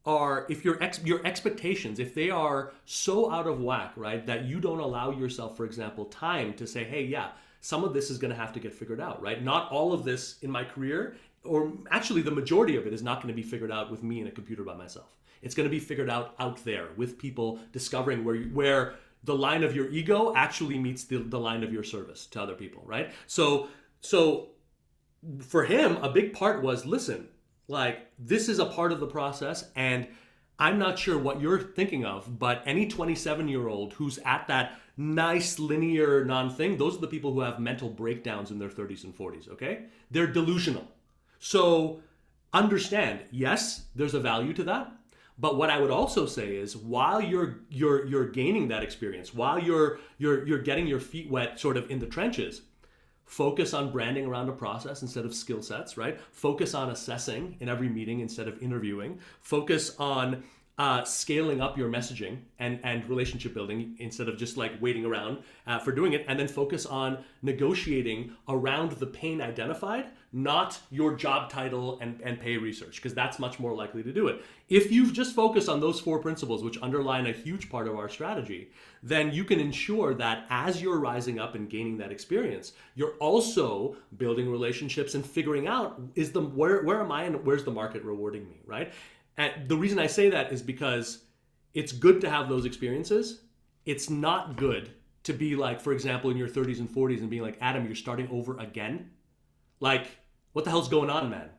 Speaker 2: if your expectations, if they are so out of whack, right, that you don't allow yourself, for example, time to say, hey, yeah, some of this is going to have to get figured out, right? Not all of this in my career, or actually the majority of it is not going to be figured out with me in a computer by myself. It's going to be figured out there with people discovering where the line of your ego actually meets the line of your service to other people, right? So for him, a big part was, listen, like, this is a part of the process, and I'm not sure what you're thinking of, but any 27-year-old who's at that nice linear non thing, those are the people who have mental breakdowns in their 30s and 40s, okay? They're delusional. So understand, yes, there's a value to that. But what I would also say is, while you're gaining that experience, while you're getting your feet wet sort of in the trenches, focus on branding around a process instead of skill sets, right? Focus on assessing in every meeting instead of interviewing. Focus on scaling up your messaging and relationship building instead of just like waiting around for doing it. And then focus on negotiating around the pain identified, not your job title and pay research, because that's much more likely to do it. If you've just focused on those four principles, which underline a huge part of our strategy, then you can ensure that as you're rising up and gaining that experience, you're also building relationships and figuring out, where am I and where's the market rewarding me, right? And the reason I say that is because it's good to have those experiences. It's not good to be like, for example, in your 30s and 40s and being like, Adam, you're starting over again. Like, what the hell's going on, man?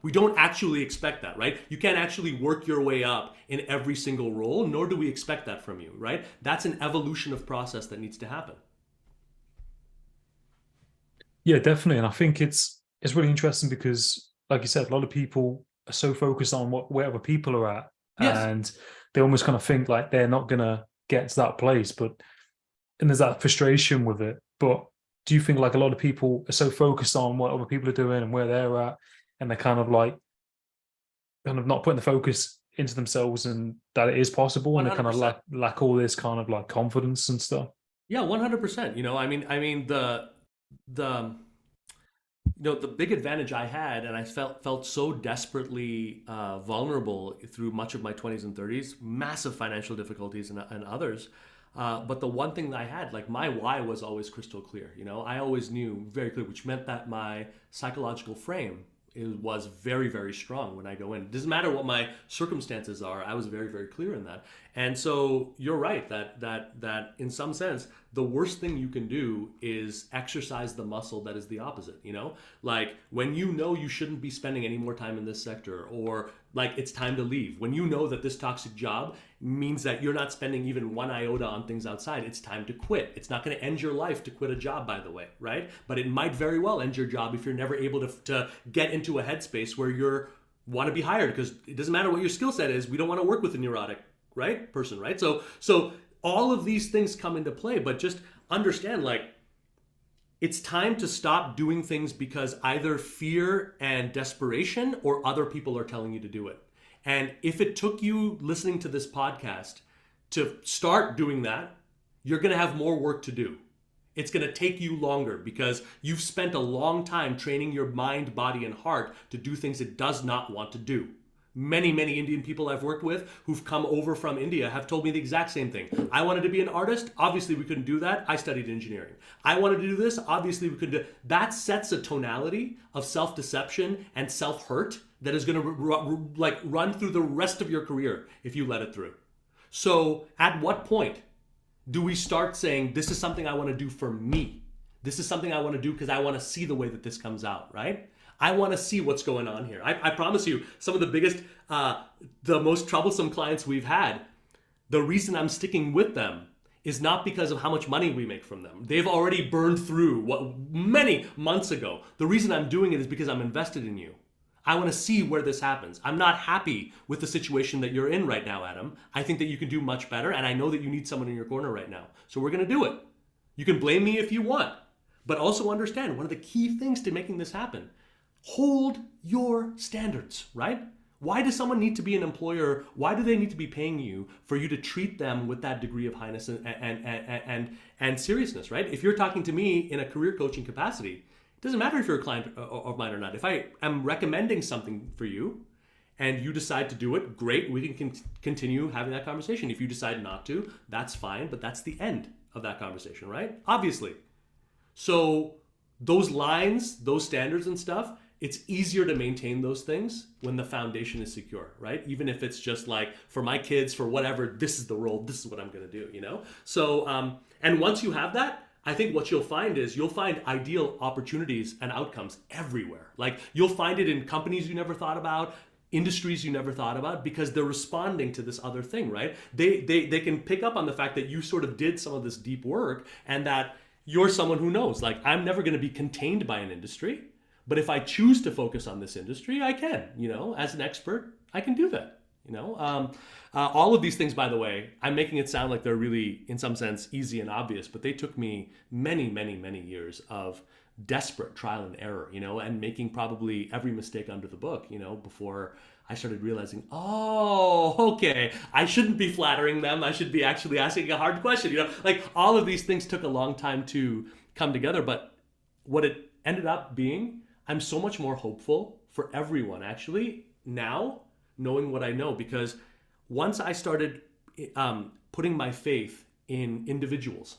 Speaker 2: We don't actually expect that, right? You can't actually work your way up in every single role, nor do we expect that from you, right? That's an evolution of process that needs to happen.
Speaker 1: Yeah, definitely. And I think it's really interesting because, like you said, a lot of people are so focused on where other people are at,
Speaker 2: Yes.
Speaker 1: and they almost kind of think like they're not gonna get to that place. But and there's that frustration with it. But do you think like a lot of people are so focused on what other people are doing and where they're at, and they're kind of not putting the focus into themselves and that it is possible, and they kind of
Speaker 2: 100%.
Speaker 1: lack all this kind of like confidence and stuff?
Speaker 2: Yeah, 100%. I mean the the big advantage I had, and I felt so desperately vulnerable through much of my 20s and 30s, massive financial difficulties and others. But the one thing that I had, like, my why was always crystal clear. I always knew very clear, which meant that my psychological frame was very, very strong when I go in. It doesn't matter what my circumstances are. I was very, very clear in that. And so you're right that in some sense, the worst thing you can do is exercise the muscle that is the opposite. Like, when you shouldn't be spending any more time in this sector, or like it's time to leave. When you know that this toxic job means that you're not spending even one iota on things outside, it's time to quit. It's not going to end your life to quit a job, by the way, right? But it might very well end your job if you're never able to get into a headspace where you're want to be hired, because it doesn't matter what your skill set is. We don't want to work with a neurotic, right, person, right? So all of these things come into play, but just understand, like, it's time to stop doing things because either fear and desperation or other people are telling you to do it. And if it took you listening to this podcast to start doing that, you're going to have more work to do. It's going to take you longer because you've spent a long time training your mind, body, and heart to do things it does not want to do. Many Indian people I've worked with who've come over from India have told me the exact same thing. I wanted to be an artist. Obviously, we couldn't do that. I studied engineering. I wanted to do this. Obviously, we couldn't do it. That sets a tonality of self-deception and self-hurt that is going to run through the rest of your career if you let it through. So at what point do we start saying, this is something I want to do for me? This is something I want to do because I want to see the way that this comes out, right? I want to see what's going on here. I promise you, some of the biggest, the most troublesome clients we've had, the reason I'm sticking with them is not because of how much money we make from them. They've already burned through what many months ago. The reason I'm doing it is because I'm invested in you. I want to see where this happens. I'm not happy with the situation that you're in right now, Adam. I think that you can do much better, and I know that you need someone in your corner right now. So we're going to do it. You can blame me if you want, but also understand one of the key things to making this happen: hold your standards, right? Why does someone need to be an employer? Why do they need to be paying you for you to treat them with that degree of highness and seriousness, right? If you're talking to me in a career coaching capacity, it doesn't matter if you're a client of mine or not. If I am recommending something for you and you decide to do it, great, we can continue having that conversation. If you decide not to, that's fine, but that's the end of that conversation, right? Obviously. So those lines, those standards and stuff, it's easier to maintain those things when the foundation is secure, right? Even if it's just like, for my kids, for whatever, this is the role, this is what I'm going to do, you know? So, and once you have that, I think what you'll find is you'll find ideal opportunities and outcomes everywhere. Like, you'll find it in companies you never thought about, industries you never thought about, because they're responding to this other thing, right? They can pick up on the fact that you sort of did some of this deep work, and that you're someone who knows, like, I'm never going to be contained by an industry, but if I choose to focus on this industry, I can, you know, as an expert, I can do that, you know? All of these things, by the way, I'm making it sound like they're really, in some sense, easy and obvious, but they took me many years of desperate trial and error, you know, and making probably every mistake under the book, you know, before I started realizing, oh, okay, I shouldn't be flattering them. I should be actually asking a hard question, you know, like, all of these things took a long time to come together. But what it ended up being, I'm so much more hopeful for everyone actually now, knowing what I know, because once I started putting my faith in individuals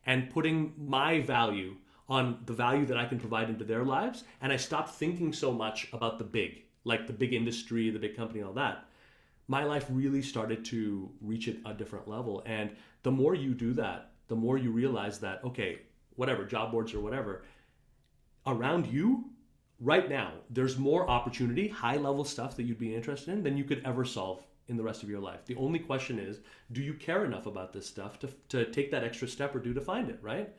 Speaker 2: and putting my value on the value that I can provide into their lives, and I stopped thinking so much about the big, like the big industry, the big company, all that, my life really started to reach a different level. And the more you do that, the more you realize that, okay, whatever, job boards or whatever, around you right now, there's more opportunity, high level stuff that you'd be interested in than you could ever solve in the rest of your life. The only question is, do you care enough about this stuff to take that extra step or to find it, right?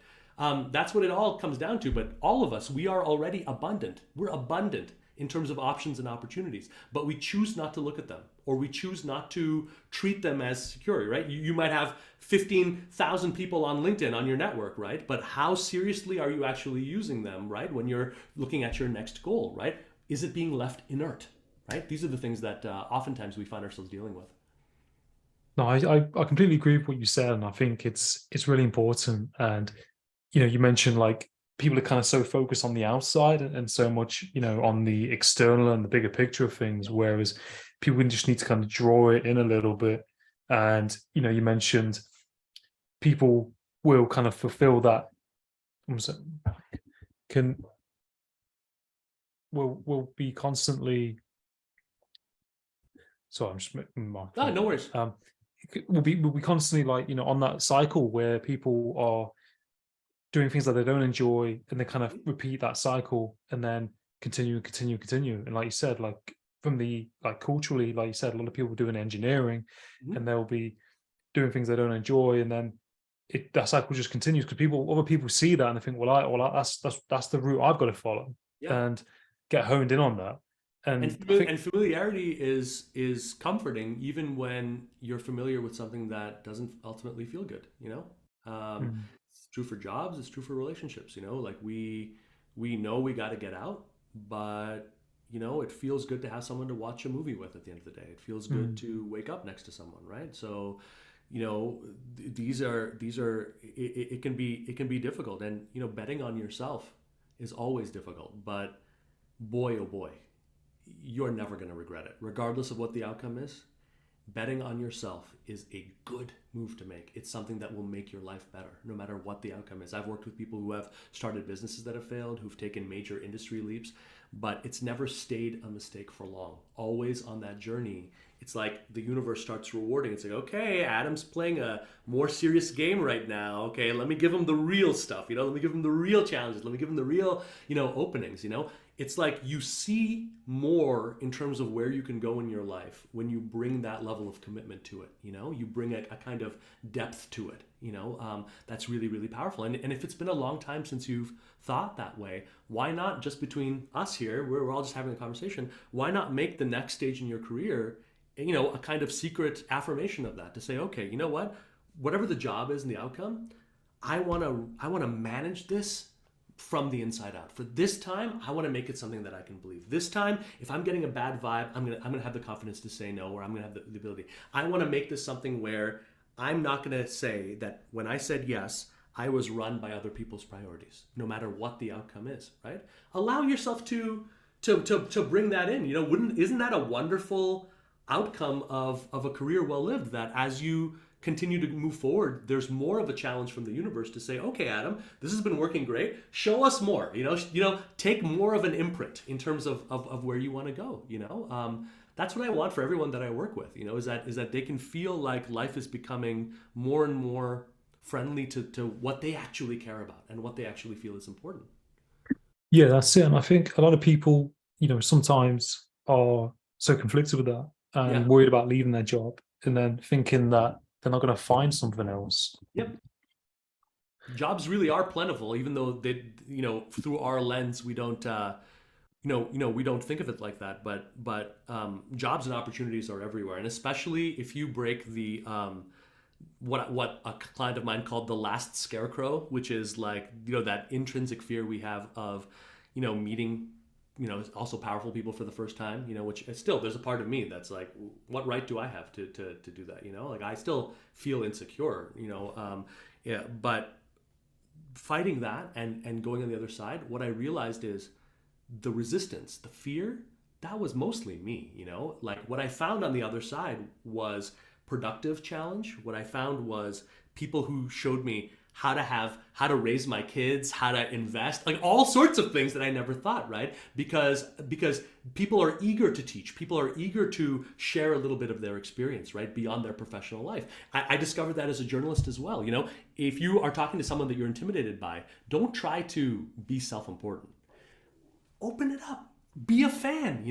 Speaker 2: That's what it all comes down to. But all of us, we are already abundant. We're abundant in terms of options and opportunities, but we choose not to look at them, or we choose not to treat them as secure, right? You might have 15,000 people on LinkedIn on your network, right? But how seriously are you actually using them, right? When you're looking at your next goal, right? Is it being left inert, right? These are the things that oftentimes we find ourselves dealing with.
Speaker 1: No, I completely agree with what you said, and I think it's really important. And you know, you mentioned like people are kind of so focused on the outside and so much, you know, on the external and the bigger picture of things, whereas people just need to kind of draw it in a little bit. And you know, you mentioned people will kind of fulfill that. Can will be constantly. Sorry, I'm just
Speaker 2: Ah, no worries.
Speaker 1: Will be constantly, like, you know, on that cycle where people are doing things that they don't enjoy, and they kind of repeat that cycle and then continue. And like you said, like from the, like, culturally, like you said, a lot of people doing engineering,
Speaker 2: Mhm.
Speaker 1: and they'll be doing things they don't enjoy, and then that cycle just continues because other people see that and they think, that's the route I've got to follow,
Speaker 2: Yeah.
Speaker 1: and get honed in on that.
Speaker 2: And
Speaker 1: And I think,
Speaker 2: familiarity is comforting, even when you're familiar with something that doesn't ultimately feel good. You know,
Speaker 1: mm,
Speaker 2: it's true for jobs. It's true for relationships. You know, like we know we got to get out, but you know, it feels good to have someone to watch a movie with at the end of the day. It feels good
Speaker 1: mm,
Speaker 2: to wake up next to someone, right? So It can be difficult, and betting on yourself is always difficult. But boy, oh boy, you're never going to regret it, regardless of what the outcome is. Betting on yourself is a good move to make. It's something that will make your life better, no matter what the outcome is. I've worked with people who have started businesses that have failed, who've taken major industry leaps, but it's never stayed a mistake for long. Always on that journey, it's like the universe starts rewarding. It's like, okay, Adam's playing a more serious game right now. Okay, let me give him the real stuff. Let me give him the real challenges. Let me give him the real, openings. It's like you see more in terms of where you can go in your life when you bring that level of commitment to it. You bring a kind of depth to it. That's really, really powerful. And if it's been a long time since you've thought that way, why not, just between us here, we're all just having a conversation, why not make the next stage in your career, a kind of secret affirmation of that, to say, okay, you know what, whatever the job is and the outcome, I want to manage this from the inside out. For this time, I want to make it something that I can believe. This time, if I'm getting a bad vibe, I'm gonna have the confidence to say no, or I'm gonna have the ability. I want to make this something where I'm not gonna say that when I said yes, I was run by other people's priorities, no matter what the outcome is. Right? Allow yourself to bring that in. Isn't that a wonderful outcome of a career well lived? That as you continue to move forward, there's more of a challenge from the universe to say, okay, Adam, this has been working great. Show us more. Take more of an imprint in terms of where you want to go. That's what I want for everyone that I work with. Is that they can feel like life is becoming more and more friendly to what they actually care about and what they actually feel is important.
Speaker 1: Yeah, that's it. And I think a lot of people, sometimes are so conflicted with that and
Speaker 2: Yeah.
Speaker 1: worried about leaving their job and then thinking that they're not going to find something else.
Speaker 2: Yep. Jobs really are plentiful, even though they, through our lens, we don't, we don't think of it like that. But jobs and opportunities are everywhere, and especially if you break the what a client of mine called the last scarecrow, which is like that intrinsic fear we have of meeting also powerful people for the first time, which still, there's a part of me that's like, what right do I have to do that? Like I still feel insecure, yeah, but fighting that and going on the other side, what I realized is the resistance, the fear, that was mostly me, like what I found on the other side was productive challenge. What I found was people who showed me how to raise my kids, how to invest, like all sorts of things that I never thought, right? Because people are eager to teach, people are eager to share a little bit of their experience, right, beyond their professional life. I discovered that as a journalist as well. If you are talking to someone that you're intimidated by, don't try to be self-important. Open it up. Be a fan,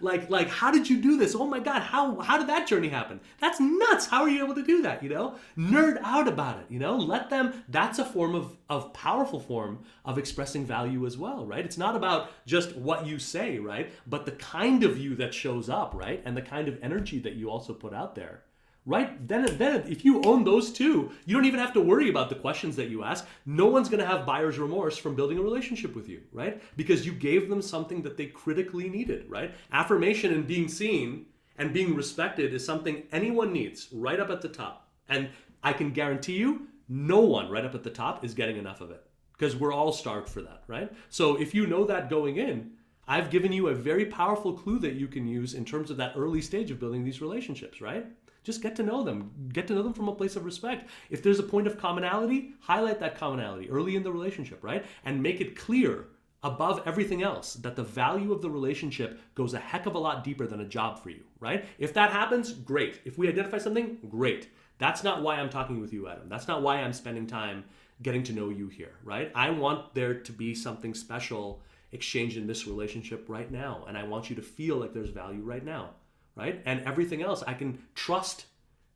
Speaker 2: like how did you do this? Oh my God, how did that journey happen? That's nuts. How are you able to do that? Nerd out about it, let them, that's a form of powerful form of expressing value as well, right? It's not about just what you say, right? But the kind of you that shows up, right? And the kind of energy that you also put out there. Right? Then if you own those two, you don't even have to worry about the questions that you ask. No one's going to have buyer's remorse from building a relationship with you, right? Because you gave them something that they critically needed, right? Affirmation and being seen and being respected is something anyone needs right up at the top. And I can guarantee you, no one right up at the top is getting enough of it because we're all starved for that, right? So if you know that going in, I've given you a very powerful clue that you can use in terms of that early stage of building these relationships, right? Just get to know them. Get to know them from a place of respect. If there's a point of commonality, highlight that commonality early in the relationship, right? And make it clear above everything else that the value of the relationship goes a heck of a lot deeper than a job for you, right? If that happens, great. If we identify something, great. That's not why I'm talking with you, Adam. That's not why I'm spending time getting to know you here, right? I want there to be something special exchanged in this relationship right now. And I want you to feel like there's value right now. Right? And everything else, I can trust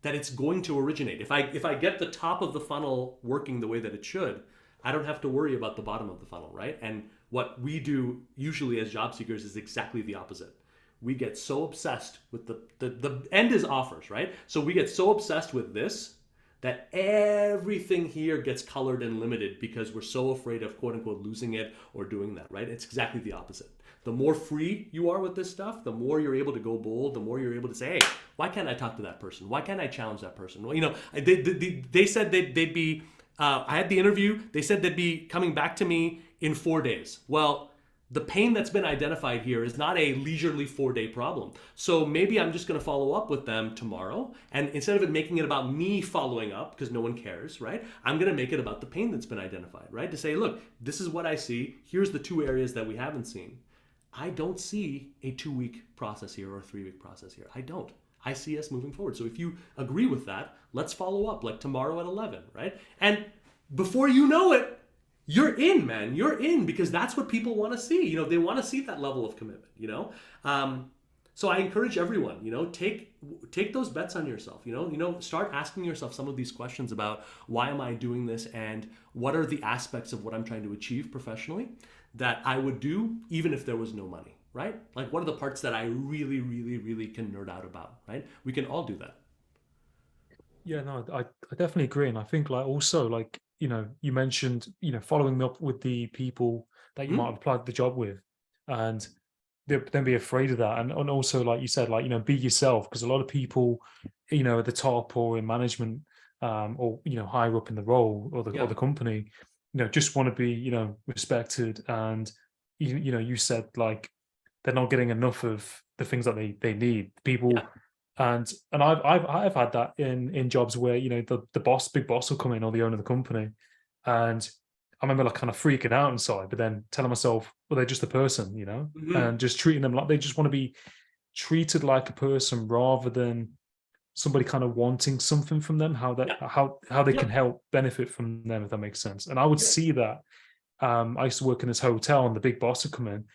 Speaker 2: that it's going to originate. If I get the top of the funnel working the way that it should, I don't have to worry about the bottom of the funnel, right? And what we do usually as job seekers is exactly the opposite. We get so obsessed with the end is offers, right? So we get so obsessed with this that everything here gets colored and limited because we're so afraid of quote unquote losing it or doing that, right? It's exactly the opposite. The more free you are with this stuff, the more you're able to go bold, the more you're able to say, hey, why can't I talk to that person? Why can't I challenge that person? Well, you know, they said they'd be, I had the interview, they said they'd be coming back to me in 4 days. Well, the pain that's been identified here is not a leisurely 4-day problem. So maybe I'm just going to follow up with them tomorrow. And instead of it making it about me following up, because no one cares, right? I'm going to make it about the pain that's been identified, right? To say, look, this is what I see. Here's the 2 areas that we haven't seen. I don't see a 2-week process here or a 3-week process here. I don't. I see us moving forward. So if you agree with that, let's follow up like tomorrow at 11, right? And before you know it, you're in, man. You're in, because that's what people want to see. You know, they want to see that level of commitment, you know? So I encourage everyone, you know, take those bets on yourself, you know, start asking yourself some of these questions about why am I doing this and what are the aspects of what I'm trying to achieve professionally that I would do even if there was no money, right? Like, what are the parts that I really, really, really can nerd out about, right? We can all do that.
Speaker 1: Yeah, no, I definitely agree. And I think like also like, you know, you mentioned, you know, following up with the people that you might
Speaker 2: Hmm.
Speaker 1: have applied the job with, and don't be afraid of that. And also like you said, like, you know, be yourself, because a lot of people, you know, at the top or in management, or, you know, higher up in the role or
Speaker 2: Yeah.
Speaker 1: the company, you know, just want to be, you know, respected. And you know, you said like they're not getting enough of the things that they need.
Speaker 2: Yeah.
Speaker 1: People, and I've had that in jobs where, you know, the boss, big boss will come in, or the owner of the company, and I remember like kind of freaking out inside, but then telling myself, well, they're just a person, you know,
Speaker 2: Hmm.
Speaker 1: and just treating them like they just want to be treated like a person rather than somebody kind of wanting something from them, how that
Speaker 2: Yeah.
Speaker 1: how they
Speaker 2: Yeah.
Speaker 1: can help benefit from them, if that makes sense. And I would
Speaker 2: Yeah.
Speaker 1: see that. I used to work in this hotel, and the big boss would come in,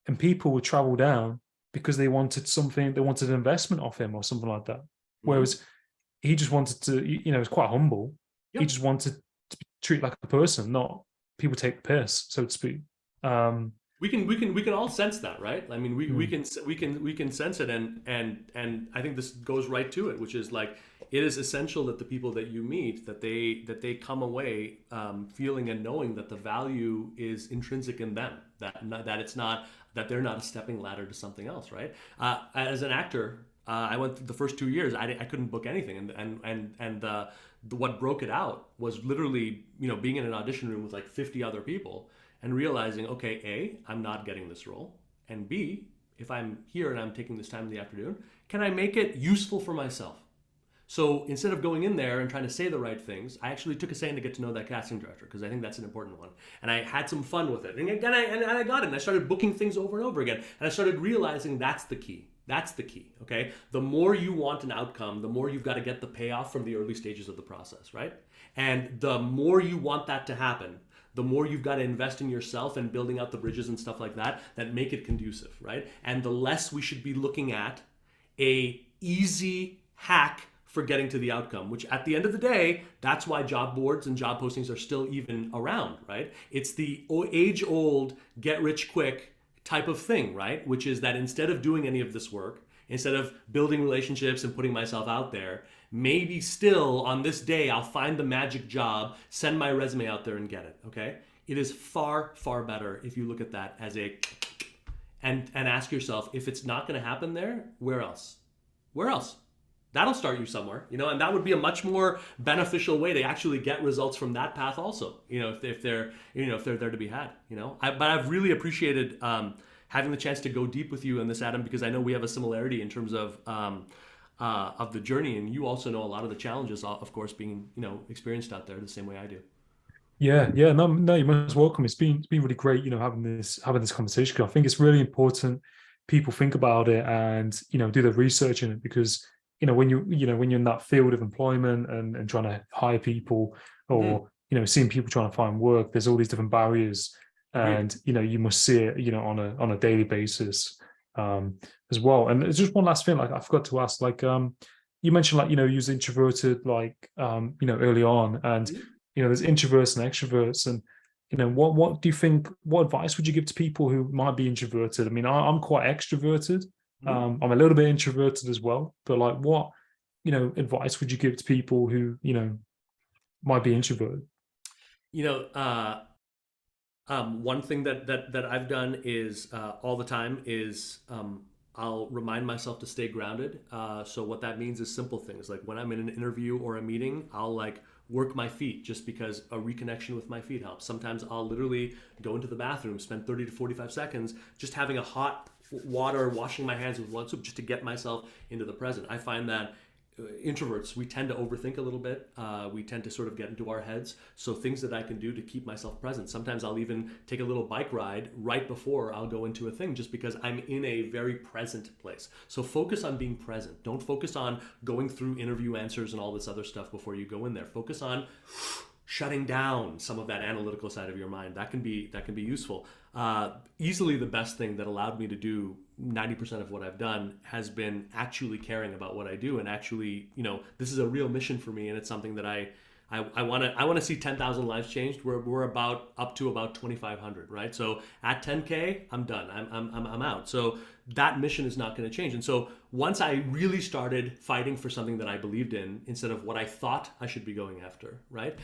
Speaker 1: and people would travel down because they wanted something, they wanted an investment off him or something like that.
Speaker 2: Hmm.
Speaker 1: Whereas he just wanted to, you know, he was quite humble. He
Speaker 2: Yep.
Speaker 1: just wanted to be treated like a person, not people take the piss, so to speak. Um,
Speaker 2: We can all sense that, right? I mean,
Speaker 1: mm,
Speaker 2: we can sense it, and I think this goes right to it, which is like it is essential that the people that you meet, that they come away feeling and knowing that the value is intrinsic in them, that it's not, that they're not a stepping ladder to something else, right? As an actor, I went through the first 2 years. I couldn't book anything, and what broke it out was literally, you know, being in an audition room with like 50 other people and realizing, okay, A, I'm not getting this role, and B, if I'm here and I'm taking this time in the afternoon, can I make it useful for myself? So instead of going in there and trying to say the right things, I actually took a second to get to know that casting director, because I think that's an important one. And I had some fun with it. And again, I got it. And I started booking things over and over again. And I started realizing that's the key. That's the key, okay? The more you want an outcome, the more you've got to get the payoff from the early stages of the process, right? And the more you want that to happen, the more you've got to invest in yourself and building out the bridges and stuff like that that make it conducive, right? And the less we should be looking at a easy hack for getting to the outcome, which at the end of the day, that's why job boards and job postings are still even around, right? It's the age old get rich quick type of thing, right? Which is that instead of doing any of this work, instead of building relationships and putting myself out there, maybe still on this day, I'll find the magic job, send my resume out there and get it, okay? It is far, far better if you look at that as a, and ask yourself, if it's not going to happen there, where else? Where else? That'll start you somewhere, you know, and that would be a much more beneficial way to actually get results from that path also, you know, if they're, you know, if they're there to be had, you know. But I've really appreciated having the chance to go deep with you on this, Adam, because I know we have a similarity in terms of the journey, and you also know a lot of the challenges, of course, being, you know, experienced out there the same way I do.
Speaker 1: yeah, yeah, no, no, you're most welcome. It's been really great, you know, having this conversation. 'Cause I think it's really important people think about it and, you know, do the research in it, because, you know, when you're in that field of employment and trying to hire people,
Speaker 2: Hmm.
Speaker 1: or, you know, seeing people trying to find work, there's all these different barriers,
Speaker 2: Agreed.
Speaker 1: and, you know, you must see it, you know, on a daily basis, um as well. And there's just one last thing, like I forgot to ask, like, you mentioned, like, you know, you was introverted, like, you know, early on, and,
Speaker 2: Mhm.
Speaker 1: you know, there's introverts and extroverts. And, you know, what do you think, what advice would you give to people who might be introverted? I mean, I'm quite extroverted.
Speaker 2: Mhm.
Speaker 1: I'm a little bit introverted as well, but like, what, you know, advice would you give to people who, you know, might be introverted?
Speaker 2: You know, one thing that I've done is all the time is I'll remind myself to stay grounded. So what that means is simple things like when I'm in an interview or a meeting, I'll like work my feet just because a reconnection with my feet helps. Sometimes I'll literally go into the bathroom, spend 30 to 45 seconds just having a hot water, washing my hands with one soap just to get myself into the present. I find that introverts, we tend to overthink a little bit. We tend to sort of get into our heads. So things that I can do to keep myself present. Sometimes I'll even take a little bike ride right before I'll go into a thing just because I'm in a very present place. So focus on being present. Don't focus on going through interview answers and all this other stuff before you go in there. Focus on shutting down some of that analytical side of your mind. That can be useful. Easily the best thing that allowed me to do 90% of what I've done has been actually caring about what I do, and actually, this is a real mission for me, and it's something that I want to see 10,000 lives changed. We're about up to about 2,500, right? So at 10K, I'm done. I'm out. So that mission is not going to change. And so once I really started fighting for something that I believed in instead of what I thought I should be going after, right?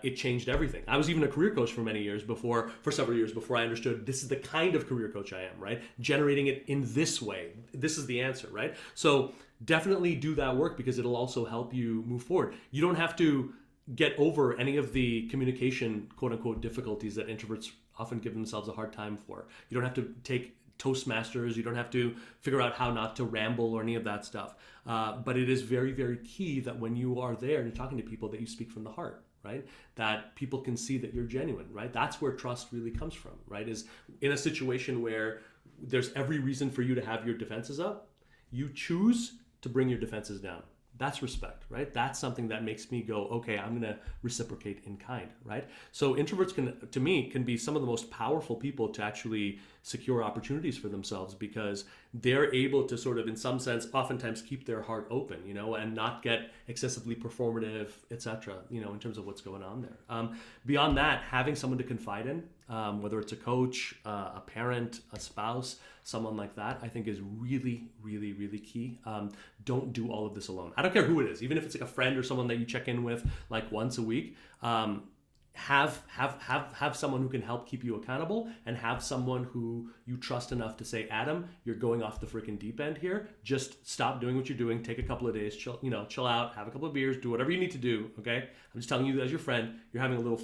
Speaker 2: It changed everything. I was even a career coach for several years before I understood this is the kind of career coach I am, right? Generating it in this way. This is the answer, right? So definitely do that work because it'll also help you move forward. You don't have to get over any of the communication quote unquote difficulties that introverts often give themselves a hard time for. You don't have to take Toastmasters. You don't have to figure out how not to ramble or any of that stuff. But it is very, very key that when you are there and you're talking to people that you speak from the heart, right? That people can see that you're genuine, right? That's where trust really comes from, right? Is in a situation where there's every reason for you to have your defenses up, you choose to bring your defenses down. That's respect, right? That's something that makes me go, okay, I'm going to reciprocate in kind, right? So introverts to me, can be some of the most powerful people to actually secure opportunities for themselves because they're able to sort of, in some sense, oftentimes keep their heart open, and not get excessively performative, etc., in terms of what's going on there. Beyond that, having someone to confide in, whether it's a coach, a parent, a spouse, someone like that, I think is really, really, really key. Don't do all of this alone. I don't care who it is, even if it's like a friend or someone that you check in with like once a week. Have someone who can help keep you accountable, and have someone who you trust enough to say, Adam, you're going off the freaking deep end here. Just stop doing what you're doing. Take a couple of days, chill out, have a couple of beers, do whatever you need to do. Okay, I'm just telling you as your friend, you're having a little,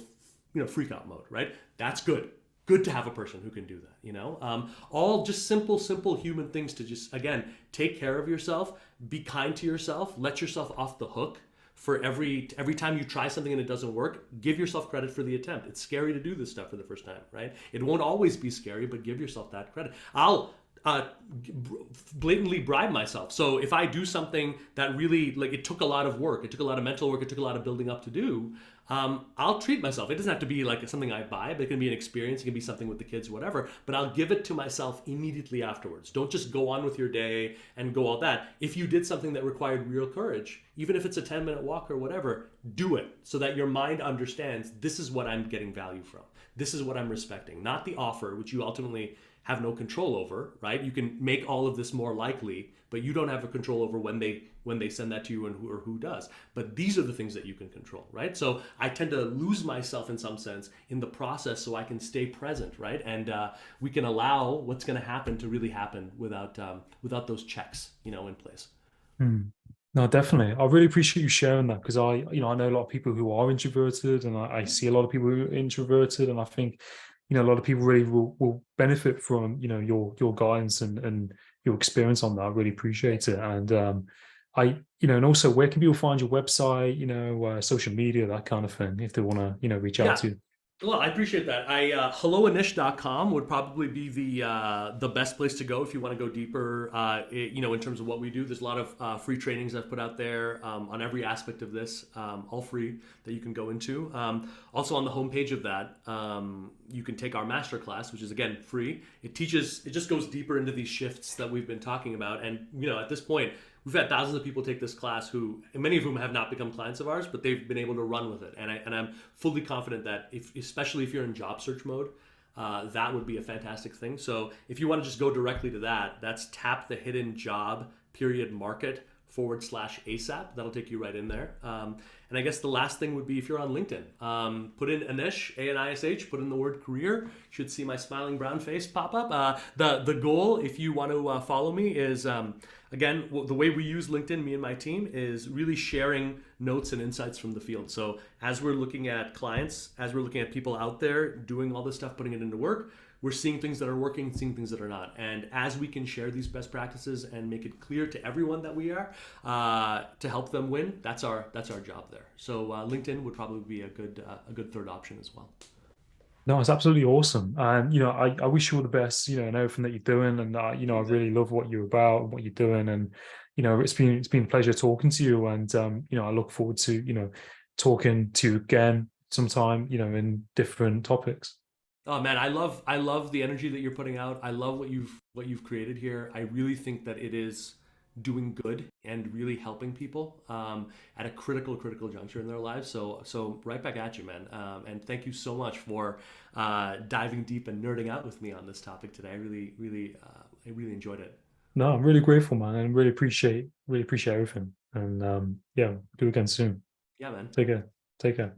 Speaker 2: freak out mode, right? That's good. Good to have a person who can do that. All just simple human things to just, again, take care of yourself, be kind to yourself, let yourself off the hook. For every time you try something and it doesn't work, give yourself credit for the attempt. It's scary to do this stuff for the first time, right? It won't always be scary, but give yourself that credit. I'll blatantly bribe myself. So if I do something that really, like, it took a lot of work, it took a lot of mental work, it took a lot of building up to do, I'll treat myself. It doesn't have to be like something I buy, but it can be an experience. It can be something with the kids, whatever. But I'll give it to myself immediately afterwards. Don't just go on with your day and go all that. If you did something that required real courage, even if it's a 10-minute walk or whatever, do it so that your mind understands this is what I'm getting value from. This is what I'm respecting, not the offer, which you ultimately have no control over, right? You can make all of this more likely, but you don't have a control over when they send that to you and who does. But these are the things that you can control, right? So I tend to lose myself in some sense in the process so I can stay present, right? And we can allow what's going to happen to really happen without those checks, in place.
Speaker 1: Hmm. No, definitely. I really appreciate you sharing that because I know a lot of people who are introverted, and I see a lot of people who are introverted, and I think, a lot of people really will benefit from, your guidance and your experience on that. I really appreciate it. And and also, where can people find your website, social media, that kind of thing, if they want to, reach out
Speaker 2: Yeah.
Speaker 1: to you?
Speaker 2: Well, I appreciate that. Helloanish.com would probably be the best place to go if you want to go deeper, in terms of what we do. There's a lot of free trainings I've put out there on every aspect of this, all free, that you can go into. Also on the homepage of that, you can take our masterclass, which is again free. It just goes deeper into these shifts that we've been talking about. And at this point, we've had thousands of people take this class and many of whom have not become clients of ours, but they've been able to run with it. And I'm fully confident that especially if you're in job search mode, that would be a fantastic thing. So if you want to just go directly to that, that's tapthehiddenjob.market LinkedIn.com/ASAP. That'll take you right in there. And I guess the last thing would be if you're on LinkedIn, put in Anish, A-N-I-S-H, put in the word career. You should see my smiling brown face pop up. The goal, if you want to follow me, is again, the way we use LinkedIn, me and my team, is really sharing notes and insights from the field. So as we're looking at clients, as we're looking at people out there doing all this stuff, putting it into work, we're seeing things that are working, seeing things that are not. And as we can share these best practices and make it clear to everyone that we are, to help them win, that's our job there. So LinkedIn would probably be a good third option as well.
Speaker 1: No, it's absolutely awesome. And, I wish you all the best, and everything that you're doing. And, I really love what you're about and what you're doing. And, it's been a pleasure talking to you. And, I look forward to, talking to you again sometime, in different topics.
Speaker 2: Oh man, I love the energy that you're putting out. I love what you've created here. I really think that it is doing good and really helping people at a critical juncture in their lives. So right back at you, man. And thank you so much for diving deep and nerding out with me on this topic today. I really enjoyed it.
Speaker 1: No, I'm really grateful, man, and really appreciate everything. And yeah, do it again soon.
Speaker 2: Yeah, man.
Speaker 1: Take care. Take care.